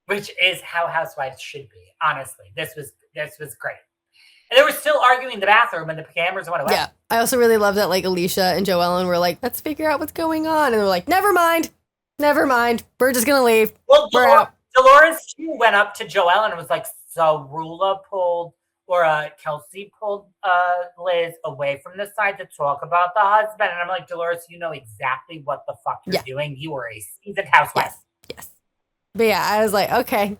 Which is how Housewives should be. Honestly, this was great. And they were still arguing in the bathroom, and the cameras went away. Yeah, I also really love that. Like Alicia and Joellen were like, "Let's figure out what's going on," and they were like, "Never mind. We're just gonna leave. Well, we're out." Dolores too went up to Joellen and was like, "So Kelsey pulled Liz away from the side to talk about the husband," and I'm like, Dolores, you know exactly what the fuck you're doing. You are a seasoned housewife. Yes. But yeah, I was like, okay,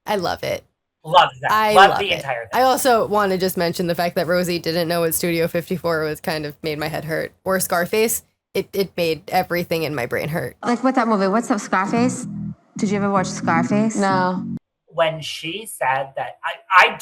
I love it. Love that. I love the entire thing. I also want to just mention the fact that Rosie didn't know what Studio 54 was kind of made my head hurt. Or Scarface. It made everything in my brain hurt. Like what that movie? What's up, Scarface? Did you ever watch Scarface? No. When she said that, I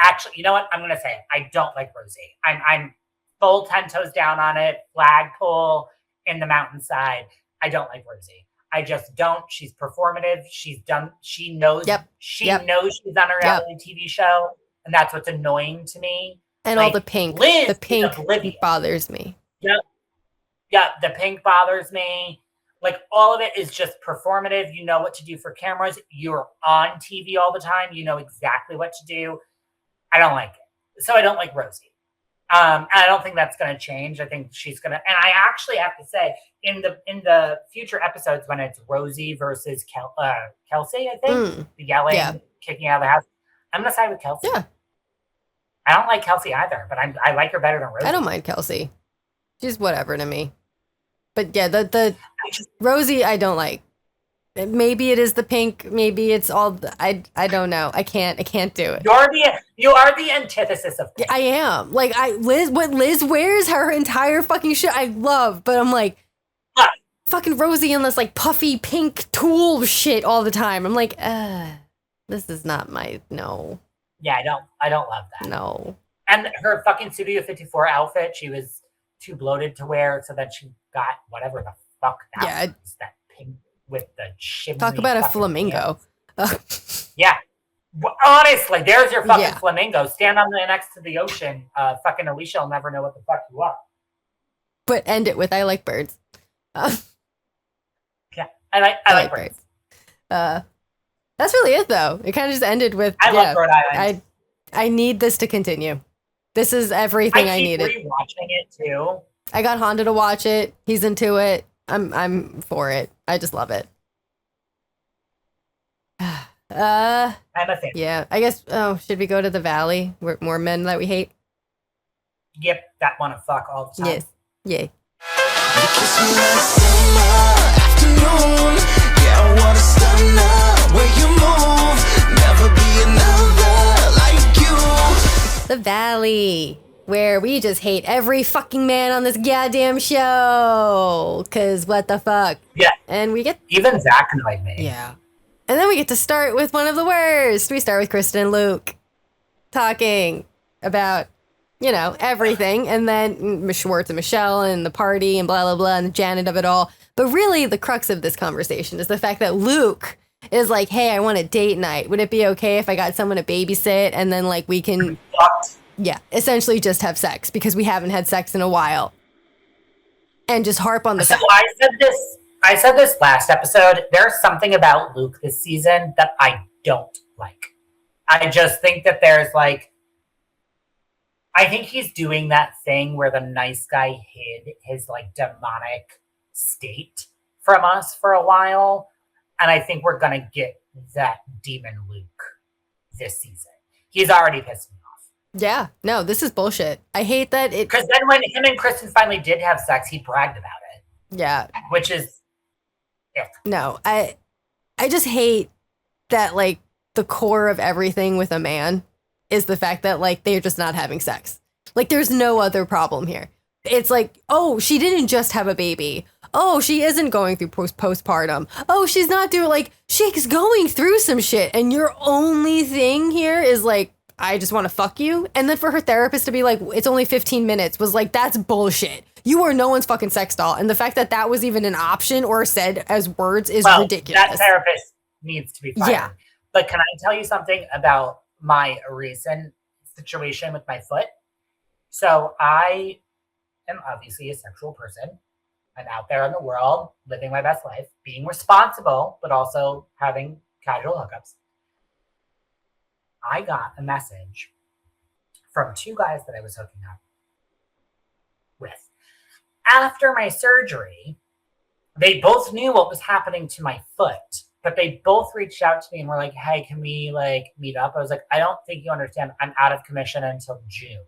actually, you know what? I'm going to say it. I don't like Rosie. I'm full 10 toes down on it. Flagpole in the mountainside. I don't like Rosie. I just don't. She's performative. She knows. She knows she's on a reality TV show, and that's what's annoying to me. And like, all the pink. The pink bothers me. Yep, the pink bothers me. Like, all of it is just performative. You know what to do for cameras. You're on TV all the time. You know exactly what to do. I don't like it. So I don't like Rosie. And I don't think that's going to change. I think she's going to, and I actually have to say, in the future episodes when it's Rosie versus Kelsey, I think the yelling, kicking out of the house, I'm going to side with Kelsey. Yeah. I don't like Kelsey either, but I like her better than Rosie. I don't mind Kelsey. She's whatever to me. But yeah, the Rosie I don't like. Maybe it is the pink. Maybe it's all. I don't know. I can't do it. You are the antithesis of pink. I am. Like what Liz wears, her entire fucking shit I love, but I'm like fucking Rosie in this like puffy pink tulle shit all the time. I'm like, this is not my no. Yeah, I don't love that. No. And her fucking Studio 54 outfit, she was too bloated to wear, so that she got whatever the fuck that was, that pink with the shimmery. Talk about a flamingo. Yeah. Well, honestly, there's your fucking flamingo. Stand on the next to the ocean. Fucking Alicia will never know what the fuck you are. But end it with I like birds. Yeah, I like birds. That's really it, though. It kind of just ended with. I love Rhode Island. I need this to continue. This is everything I needed. I keep rewatching it too. I got Honda to watch it. He's into it. I'm for it. I just love it. I'm a fan. Yeah, I guess. Oh, should we go to the Valley? More men that we hate. Yep, that want to fuck all the time. Yes. Yay. The Valley, where we just hate every fucking man on this goddamn show. Cause what the fuck? Yeah. And we get even Zach annoyed me. Yeah. And then we get to start with one of the worst. We start with Kristen and Luke talking about, everything. And then Schwartz and Michelle and the party and blah, blah, blah, and the Janet of it all. But really, the crux of this conversation is the fact that Luke is like, hey, I want a date night. Would it be okay if I got someone to babysit and then, we can, essentially just have sex because we haven't had sex in a while. And just harp on the fact. I said this last episode. There's something about Luke this season that I don't like. I just think that there's I think he's doing that thing where the nice guy hid his demonic state from us for a while. And I think we're going to get that demon Luke this season. He's already pissed me off. Yeah. No, this is bullshit. I hate that it... Because then when him and Kristen finally did have sex, he bragged about it. Yeah. Which is... No, I just hate that, the core of everything with a man is the fact that, they're just not having sex. There's no other problem here. It's oh, she didn't just have a baby. Oh, she isn't going through postpartum. Oh, she's not doing, she's going through some shit. And your only thing here is, I just want to fuck you. And then for her therapist to be it's only 15 minutes was that's bullshit. You are no one's fucking sex doll. And the fact that that was even an option or said as words is ridiculous. That therapist needs to be fired. Yeah. But can I tell you something about my recent situation with my foot? So I am obviously a sexual person. I'm out there in the world, living my best life, being responsible, but also having casual hookups. I got a message from two guys that I was hooking up with. After my surgery, they both knew what was happening to my foot, but they both reached out to me and were like, hey, can we meet up? I was like, I don't think you understand. I'm out of commission until June.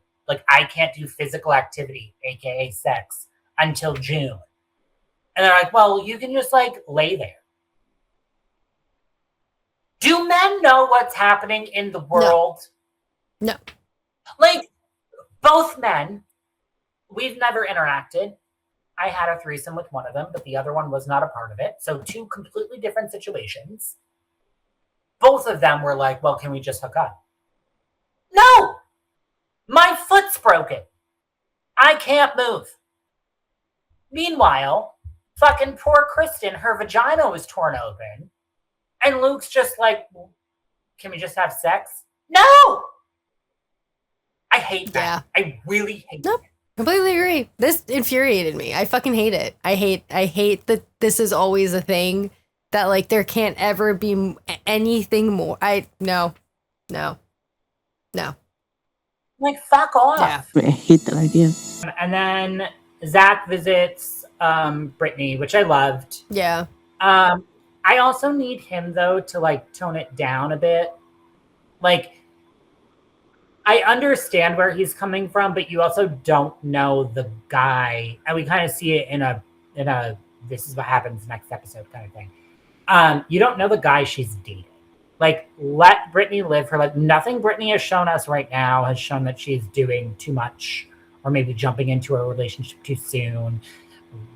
I can't do physical activity, AKA sex, until June. And they're like, well, you can just lay there. Do men know what's happening in the world? No. Both men, we've never interacted. I had a threesome with one of them, but the other one was not a part of it. So two completely different situations. Both of them were like, well, can we just hook up? No! My foot's broken. I can't move. Meanwhile, fucking poor Kristen, her vagina was torn open. And Luke's just can we just have sex? No! I hate that. Yeah. I really hate it. Completely agree. This infuriated me. I fucking hate it. I hate that this is always a thing that there can't ever be anything more. No. Like, fuck off. Yeah. I hate that idea. And then Zach visits Brittany, which I loved. Yeah. I also need him, though, to, like, tone it down a bit. Like, I understand where he's coming from, but you also don't know the guy. And we kind of see it in a this is what happens next episode kind of thing. You don't know the guy she's dating. Like, let Brittany live her life. Nothing Brittany has shown us right now has shown that she's doing too much or maybe jumping into a relationship too soon.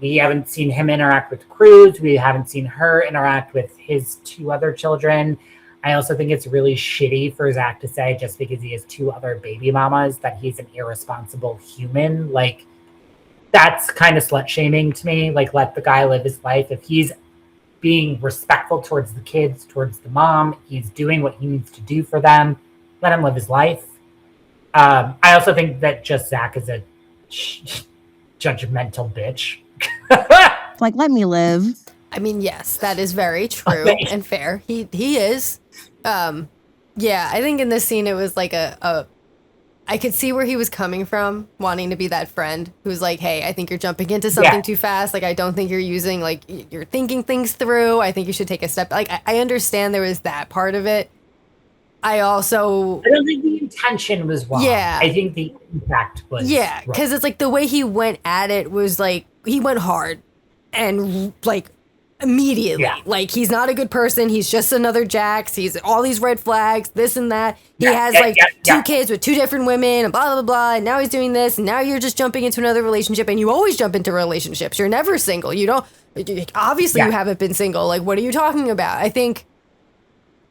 We haven't seen him interact with Cruz. We haven't seen her interact with his 2 other children. I also think it's really shitty for Zach to say just because he has 2 other baby mamas that he's an irresponsible human. Like, that's kind of slut shaming to me. Like, let the guy live his life. If he's being respectful towards the kids, towards the mom, he's doing what he needs to do for them, let him live his life. I also think that just Zach is a judgmental bitch. Like, let me live. I mean, yes, that is very true and fair. He is. Yeah, I think in this scene it was like I could see where he was coming from, wanting to be that friend who's like, hey, I think you're jumping into something too fast. Like, I don't think you're using, like, you're thinking things through. I think you should take a step. Like, I understand there was that part of it. I don't think the intention was wrong. Yeah. I think the impact was Yeah, because it's like the way he went at it was like, he went hard and, like, immediately. Yeah. Like, he's not a good person. He's just another Jax. He's all these red flags, this and that. He has two kids with 2 different women and blah, blah, blah. And now he's doing this. And now you're just jumping into another relationship. And you always jump into relationships. You're never single. You don't, obviously you haven't been single. Like, what are you talking about? I think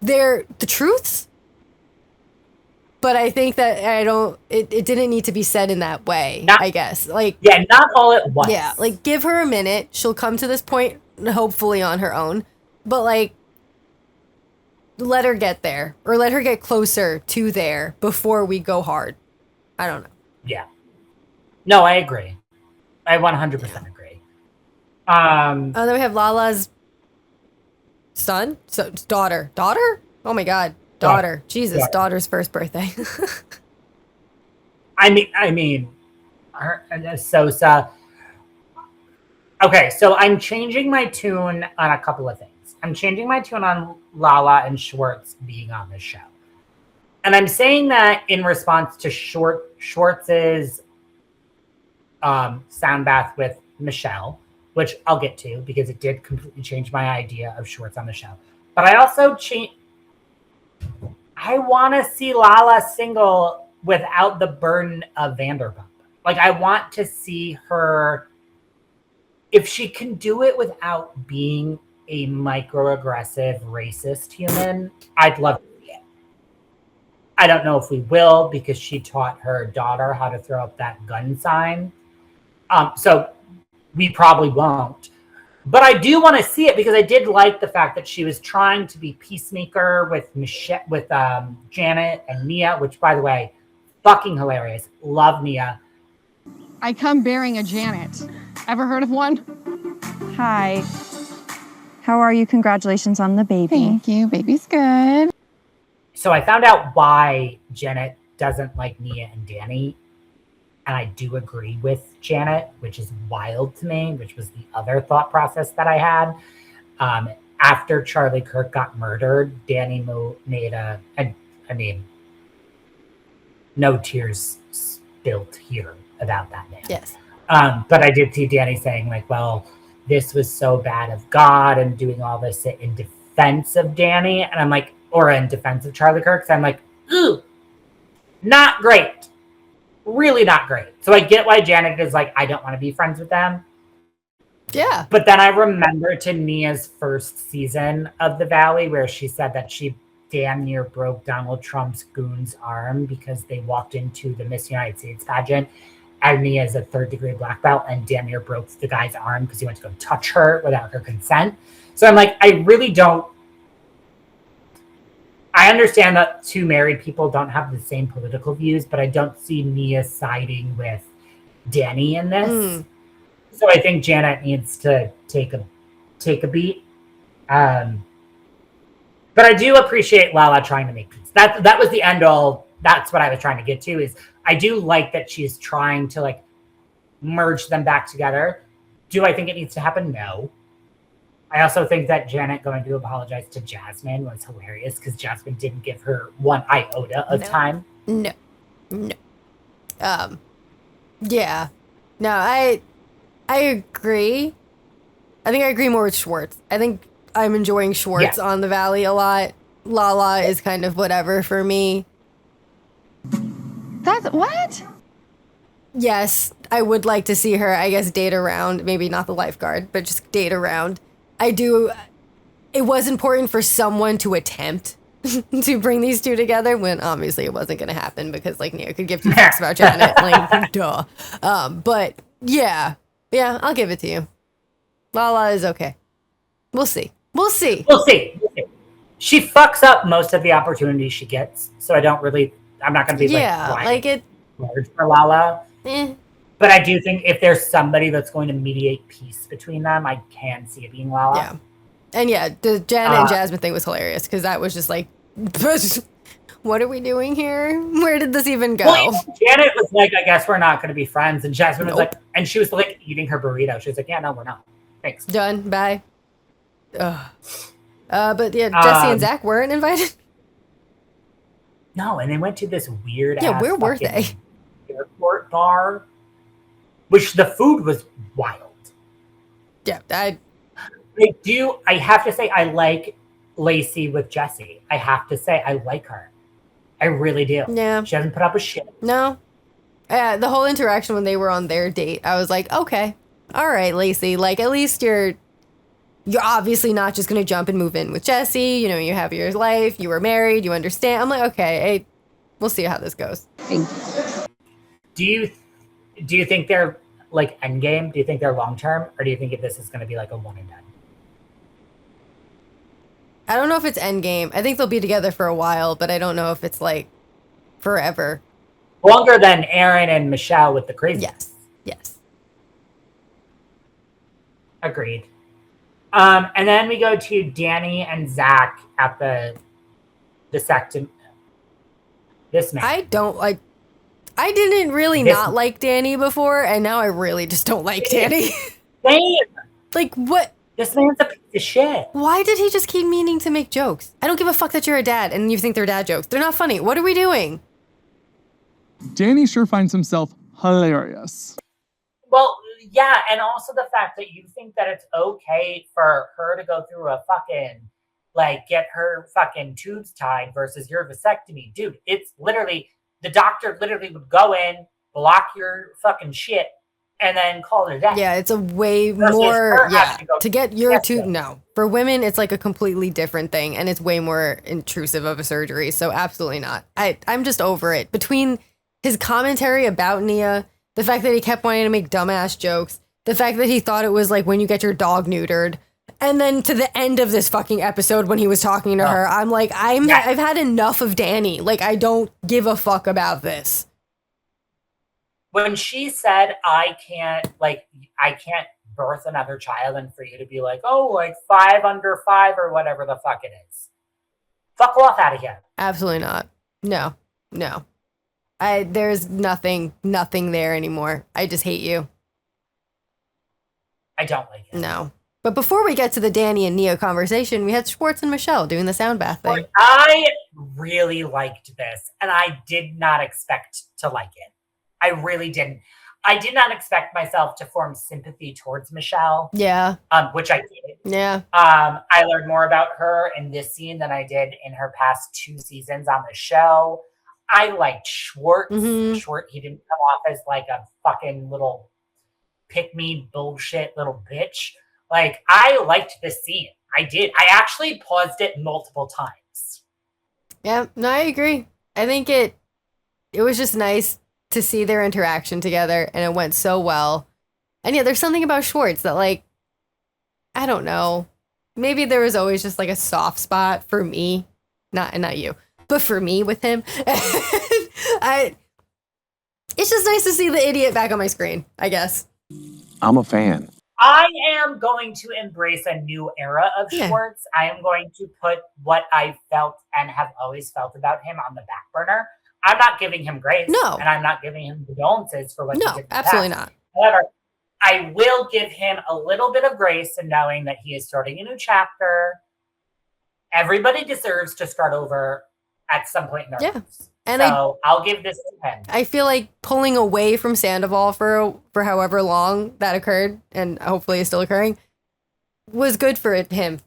they're the truths. But I think that it didn't need to be said in that way, I guess. Like, not all at once. Yeah, like, give her a minute. She'll come to this point, hopefully on her own. But, like, let her get there. Or let her get closer to there before we go hard. I don't know. Yeah. No, I agree. I 100% agree. Then we have Lala's son? Daughter. Daughter? Oh, my God. Daughter. Jesus, daughter's first birthday. I mean, Sosa. Okay, so I'm changing my tune on a couple of things. I'm changing my tune on Lala and Schwartz being on the show. And I'm saying that in response to Schwartz's sound bath with Michelle, which I'll get to because it did completely change my idea of Schwartz on the show. But I also I want to see Lala single without the burden of Vanderpump. Like, I want to see her, if she can do it without being a microaggressive, racist human, I'd love to see it. I don't know if we will because she taught her daughter how to throw up that gun sign. So we probably won't. But I do want to see it because I did like the fact that she was trying to be peacemaker with Janet and Nia, which, by the way, fucking hilarious. Love Nia. I come bearing a Janet. Ever heard of one? Hi. How are you? Congratulations on the baby. Thank you. Baby's good. So I found out why Janet doesn't like Nia and Danny. And I do agree with Janet, which is wild to me, which was the other thought process that I had. After Charlie Kirk got murdered, Danny made no tears spilled here about that man. Yes. But I did see Danny saying, like, well, this was so bad of God and doing all this in defense of Danny. And I'm like, or in defense of Charlie Kirk. So I'm like, ooh, not great. Really not great. So I get why Janet is like, I don't want to be friends with them. Yeah. But then I remember to Nia's first season of The Valley where she said that she damn near broke Donald Trump's goon's arm because they walked into the Miss United States pageant. And Nia is a 3rd-degree black belt and damn near broke the guy's arm because he went to go touch her without her consent. So I'm like, I really don't. I understand that 2 married people don't have the same political views, but I don't see Nia siding with Danny in this. So I think Janet needs to take a beat. But I do appreciate Lala trying to make peace. That was the end all that's what I was trying to get to. Is I do like that she's trying to like merge them back together. Do I think it needs to happen? No. I also think that Janet going to apologize to Jasmine was hilarious because Jasmine didn't give her one iota of time. No. Yeah. No, I agree. I think I agree more with Schwartz. I think I'm enjoying Schwartz on the Valley a lot. Lala is kind of whatever for me. That's what? Yes, I would like to see her, I guess, date around. Maybe not the lifeguard, but just date around. I do. It was important for someone to attempt to bring these two together when obviously it wasn't going to happen because like Nia could give two fucks about Janet. Like, duh. But yeah, I'll give it to you. Lala is okay. We'll see. She fucks up most of the opportunities she gets, so I'm not going to be large for Lala. But I do think if there's somebody that's going to mediate peace between them, I can see it being Lala. Yeah. And yeah, the Janet and Jasmine thing was hilarious because that was just like, what are we doing here? Where did this even go? Well, Janet was like, I guess we're not going to be friends. And Jasmine was like, and she was like eating her burrito. She was like, yeah, no, we're not. Thanks. Done. Bye. But yeah, Jesse and Zach weren't invited. No, and they went to this weird Yeah, where were they? Airport bar, which the food was wild. Yeah, I have to say, I like Lacey with Jesse. I have to say, I like her. I really do. Yeah. She doesn't put up with shit. No. The whole interaction when they were on their date, I was like, okay, all right, Lacey. Like, at least you're obviously not just going to jump and move in with Jesse. You know, you have your life. You were married. You understand. I'm like, okay, we'll see how this goes. Do you think they're like endgame? Do you think they're long term, or do you think if this is going to be like a one and done? I don't know if it's endgame. I think they'll be together for a while, but I don't know if it's like forever. Longer than Aaron and Michelle with the crazy. Yes. Agreed. And then we go to Danny and Zach at the second. This man. I didn't really not like Danny before, and now I really just don't like Danny. Same. Like, what? This man's a piece of shit. Why did he just keep meaning to make jokes? I don't give a fuck that you're a dad and you think they're dad jokes. They're not funny. What are we doing? Danny sure finds himself hilarious. Well, yeah, and also the fact that you think that it's okay for her to go through a fucking, like, get her fucking tubes tied versus your vasectomy. Dude, it's literally, the doctor literally would go in, block your fucking shit, and then call it a day. Yeah, it's a way more, to get your tube, no. For women, it's like a completely different thing, and it's way more intrusive of a surgery, so absolutely not. I'm just over it. Between his commentary about Nia, the fact that he kept wanting to make dumbass jokes, the fact that he thought it was like when you get your dog neutered, and then to the end of this fucking episode when he was talking to her, I'm like, I've had enough of Danny. Like, I don't give a fuck about this. When she said, I can't birth another child, and for you to be like, oh, like 5 under 5 or whatever the fuck it is. Fuck off out of here. Absolutely not. No. There's nothing there anymore. I just hate you. I don't like it. No. But before we get to the Danny and Nia conversation, we had Schwartz and Michelle doing the sound bath thing. I really liked this, and I did not expect to like it. I really didn't. I did not expect myself to form sympathy towards Michelle. Yeah. Which I did. Yeah. I learned more about her in this scene than I did in her past 2 seasons on the show. I liked Schwartz. Mm-hmm. He didn't come off as like a fucking little pick-me bullshit little bitch. Like, I liked this scene. I did. I actually paused it multiple times. Yeah, no, I agree. I think it was just nice to see their interaction together, and it went so well. And yeah, there's something about Schwartz that, like, I don't know. Maybe there was always just like a soft spot for me, not you, but for me with him. It's just nice to see the idiot back on my screen, I guess. I'm a fan. I am going to embrace a new era of Schwartz. I am going to put what I felt and have always felt about him on the back burner. I'm not giving him grace. No. And I'm not giving him condolences for what he did. No, in the absolutely past. not. However, I will give him a little bit of grace in knowing that he is starting a new chapter. Everybody deserves to start over at some point in their lives. And so I'll give this to him. I feel like pulling away from Sandoval for however long that occurred, and hopefully is still occurring, was good for him.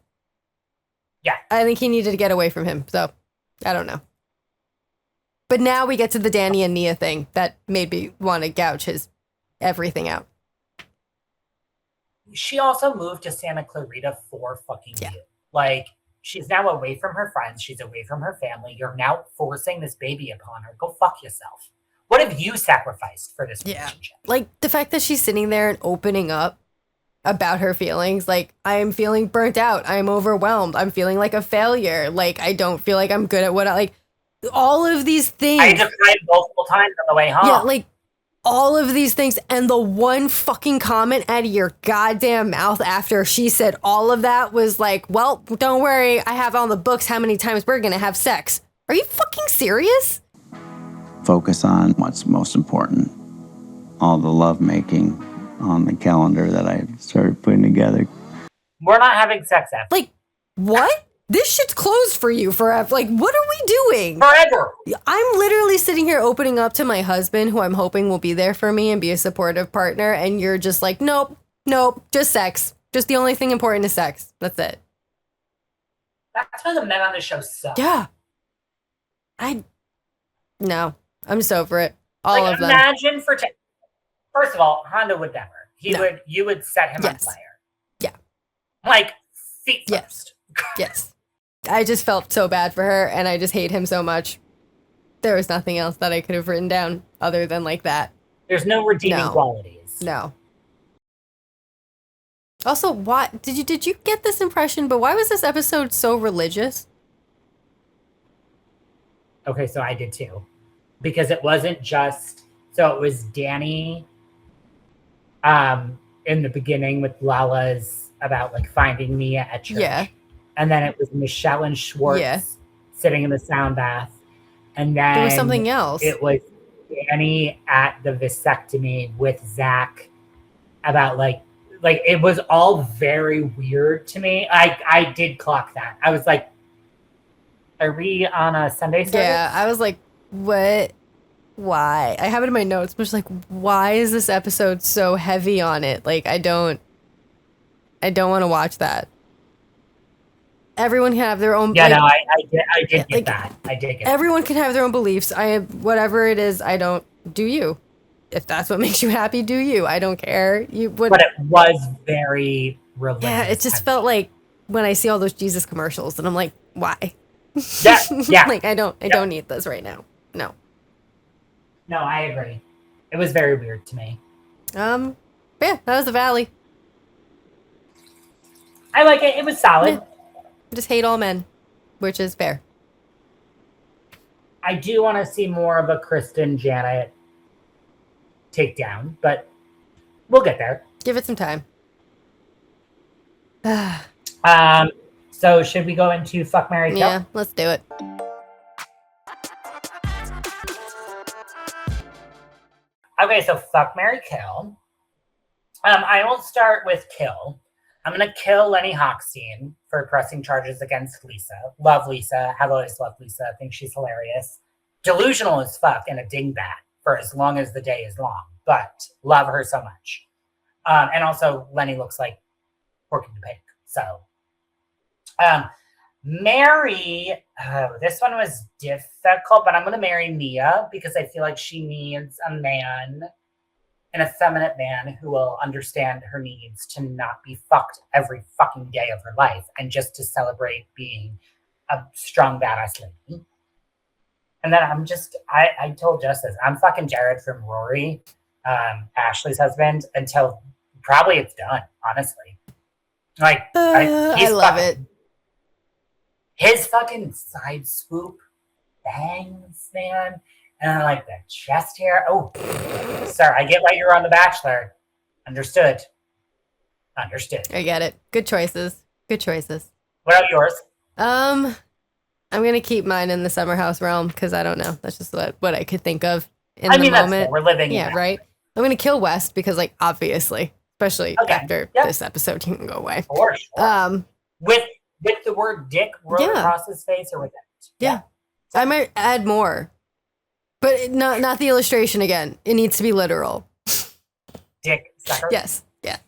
Yeah. I think he needed to get away from him. So I don't know. But now we get to the Danny and Nia thing that made me want to gouge his everything out. She also moved to Santa Clarita for fucking you. Like, she's now away from her friends. She's away from her family. You're now forcing this baby upon her. Go fuck yourself. What have you sacrificed for this relationship? Like, the fact that she's sitting there and opening up about her feelings. Like, I'm feeling burnt out. I'm overwhelmed. I'm feeling like a failure. Like, I don't feel like I'm good at what I like. All of these things. I just cried multiple times on the way home. Yeah, like, all of these things, and the one fucking comment out of your goddamn mouth after she said all of that was like, well, don't worry, I have on the books how many times we're gonna have sex. Are you fucking serious? Focus on what's most important. All the lovemaking on the calendar that I started putting together. We're not having sex after. Like, what? This shit's closed for you forever. Like, what are we doing? Forever. I'm literally sitting here opening up to my husband, who I'm hoping will be there for me and be a supportive partner. And you're just like, nope, just sex. Just the only thing important is sex. That's it. That's why the men on the show suck. Yeah. No, I'm just over it. All of them. Imagine first of all, Honda would never. You would set him on fire. Yeah. Like, feet first. Yes. I just felt so bad for her, and I just hate him so much. There was nothing else that I could have written down other than like that. There's no redeeming qualities. No. Also, why did you get this impression? But why was this episode so religious? Okay, so I did too, because it wasn't just it was Danny, in the beginning with Lala's about like finding Mia at church. Yeah. And then it was Michelle and Schwartz sitting in the sound bath. And then there was something else. It was Danny at the vasectomy with Zach about like it was all very weird to me. I did clock that. I was like, are we on a Sunday service? Yeah, I was like, what? Why? I have it in my notes, but just like, why is this episode so heavy on it? Like, I don't want to watch that. Everyone can have their own. Yeah, like, no, I did get that. I did get. Everyone can have their own beliefs. Whatever it is. I don't. Do you? If that's what makes you happy, do you? I don't care. But it was very religious. Yeah, it just felt like when I see all those Jesus commercials, and I'm like, why? Yeah. Like I don't need this right now. No. No, I agree. It was very weird to me. Yeah, that was the Valley. I like it. It was solid. Yeah. Just hate all men, which is fair. I do want to see more of a Kristen Janet takedown, but we'll get there. Give it some time. So should we go into Fuck, Marry, Kill? Yeah, let's do it. Okay, so Fuck, Marry, Kill. I will start with Kill. I'm going to kill Lenny Hochstein for pressing charges against Lisa. Love Lisa. Have always loved Lisa. I think she's hilarious. Delusional as fuck and a dingbat for as long as the day is long. But love her so much. And also, Lenny looks like Porky the Pig. So, marry. This one was difficult, but I'm going to marry Mia because I feel like she needs a man, an effeminate man who will understand her needs to not be fucked every fucking day of her life and just to celebrate being a strong badass lady. And then I told Justice, I'm fucking Jared from RHORI, Ashley's husband, until probably it's done, honestly. Like, I love it. His fucking side swoop bangs, man. And I like the chest hair. Oh, sir, I get why you're on The Bachelor. Understood. I get it. Good choices. Good choices. What about yours? I'm gonna keep mine in the summer house realm because I don't know. That's just what I could think of in I the mean, that's moment. cool. We're living. Yeah, in right. I'm gonna kill West because, like, obviously, especially after this episode, he can go away. For sure. With the word "dick" wrote across his face, or with it. Yeah. I might add more, but not the illustration again. It needs to be literal. Dick sucker. Yes. Yeah.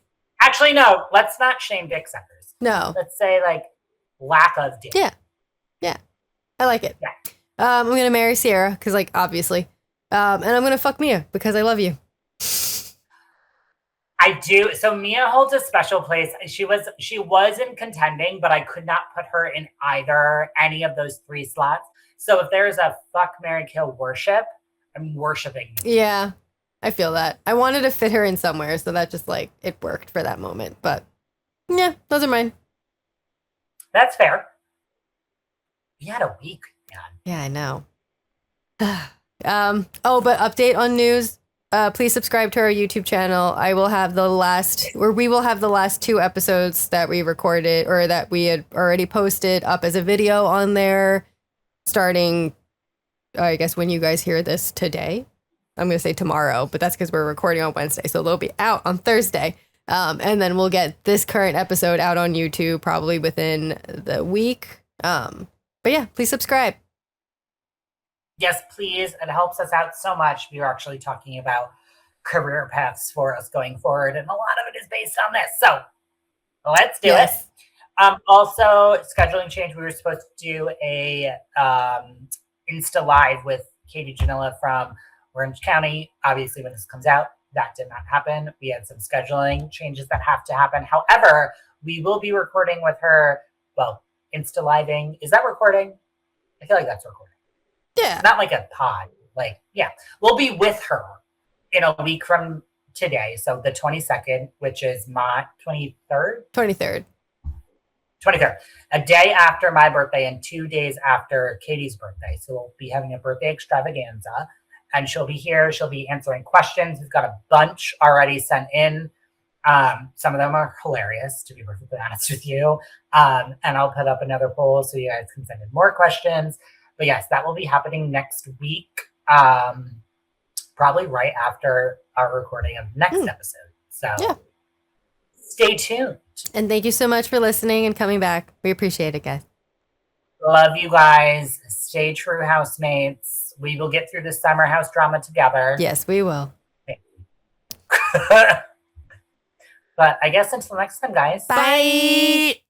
Actually, no. Let's not shame dick suckers. No. Let's say like lack of dick. Yeah. Yeah. I like it. Yeah. I'm gonna marry Sierra because, like, obviously, and I'm gonna fuck Mia because I love you. I do. So Mia holds a special place. She was in contending, but I could not put her in any of those 3 slots. So if there's a fuck, marry, kill worship, I'm worshiping Mia. Yeah, I feel that. I wanted to fit her in somewhere, so that just, like, it worked for that moment. But yeah, those are mine. That's fair. We had a week, man. Yeah, I know. But update on news. Please subscribe to our YouTube channel. We will have the last 2 episodes that we recorded or that we had already posted up as a video on there, starting, I guess, when you guys hear this today. I'm going to say tomorrow, but that's because we're recording on Wednesday, so they'll be out on Thursday. And then we'll get this current episode out on YouTube probably within the week. But yeah, please subscribe. Yes, please. It helps us out so much. We are actually talking about career paths for us going forward, and a lot of it is based on this. So let's do it. Also, scheduling change. We were supposed to do a Insta Live with Katie Janilla from Orange County. Obviously, when this comes out, that did not happen. We had some scheduling changes that have to happen. However, we will be recording with her. Well, Insta Living. Is that recording? I feel like that's recording. Yeah. Not like a pod. Like, yeah. We'll be with her in a week from today. So the 22nd, which is my 23rd? 23rd. 23rd. A day after my birthday and 2 days after Katie's birthday. So we'll be having a birthday extravaganza. And she'll be here. She'll be answering questions. We've got a bunch already sent in. Some of them are hilarious, to be perfectly honest with you. And I'll put up another poll so you guys can send in more questions. But yes, that will be happening next week, probably right after our recording of next episode. So stay tuned. And thank you so much for listening and coming back. We appreciate it, guys. Love you guys. Stay true, housemates. We will get through the summer house drama together. Yes, we will. But I guess until next time, guys. Bye.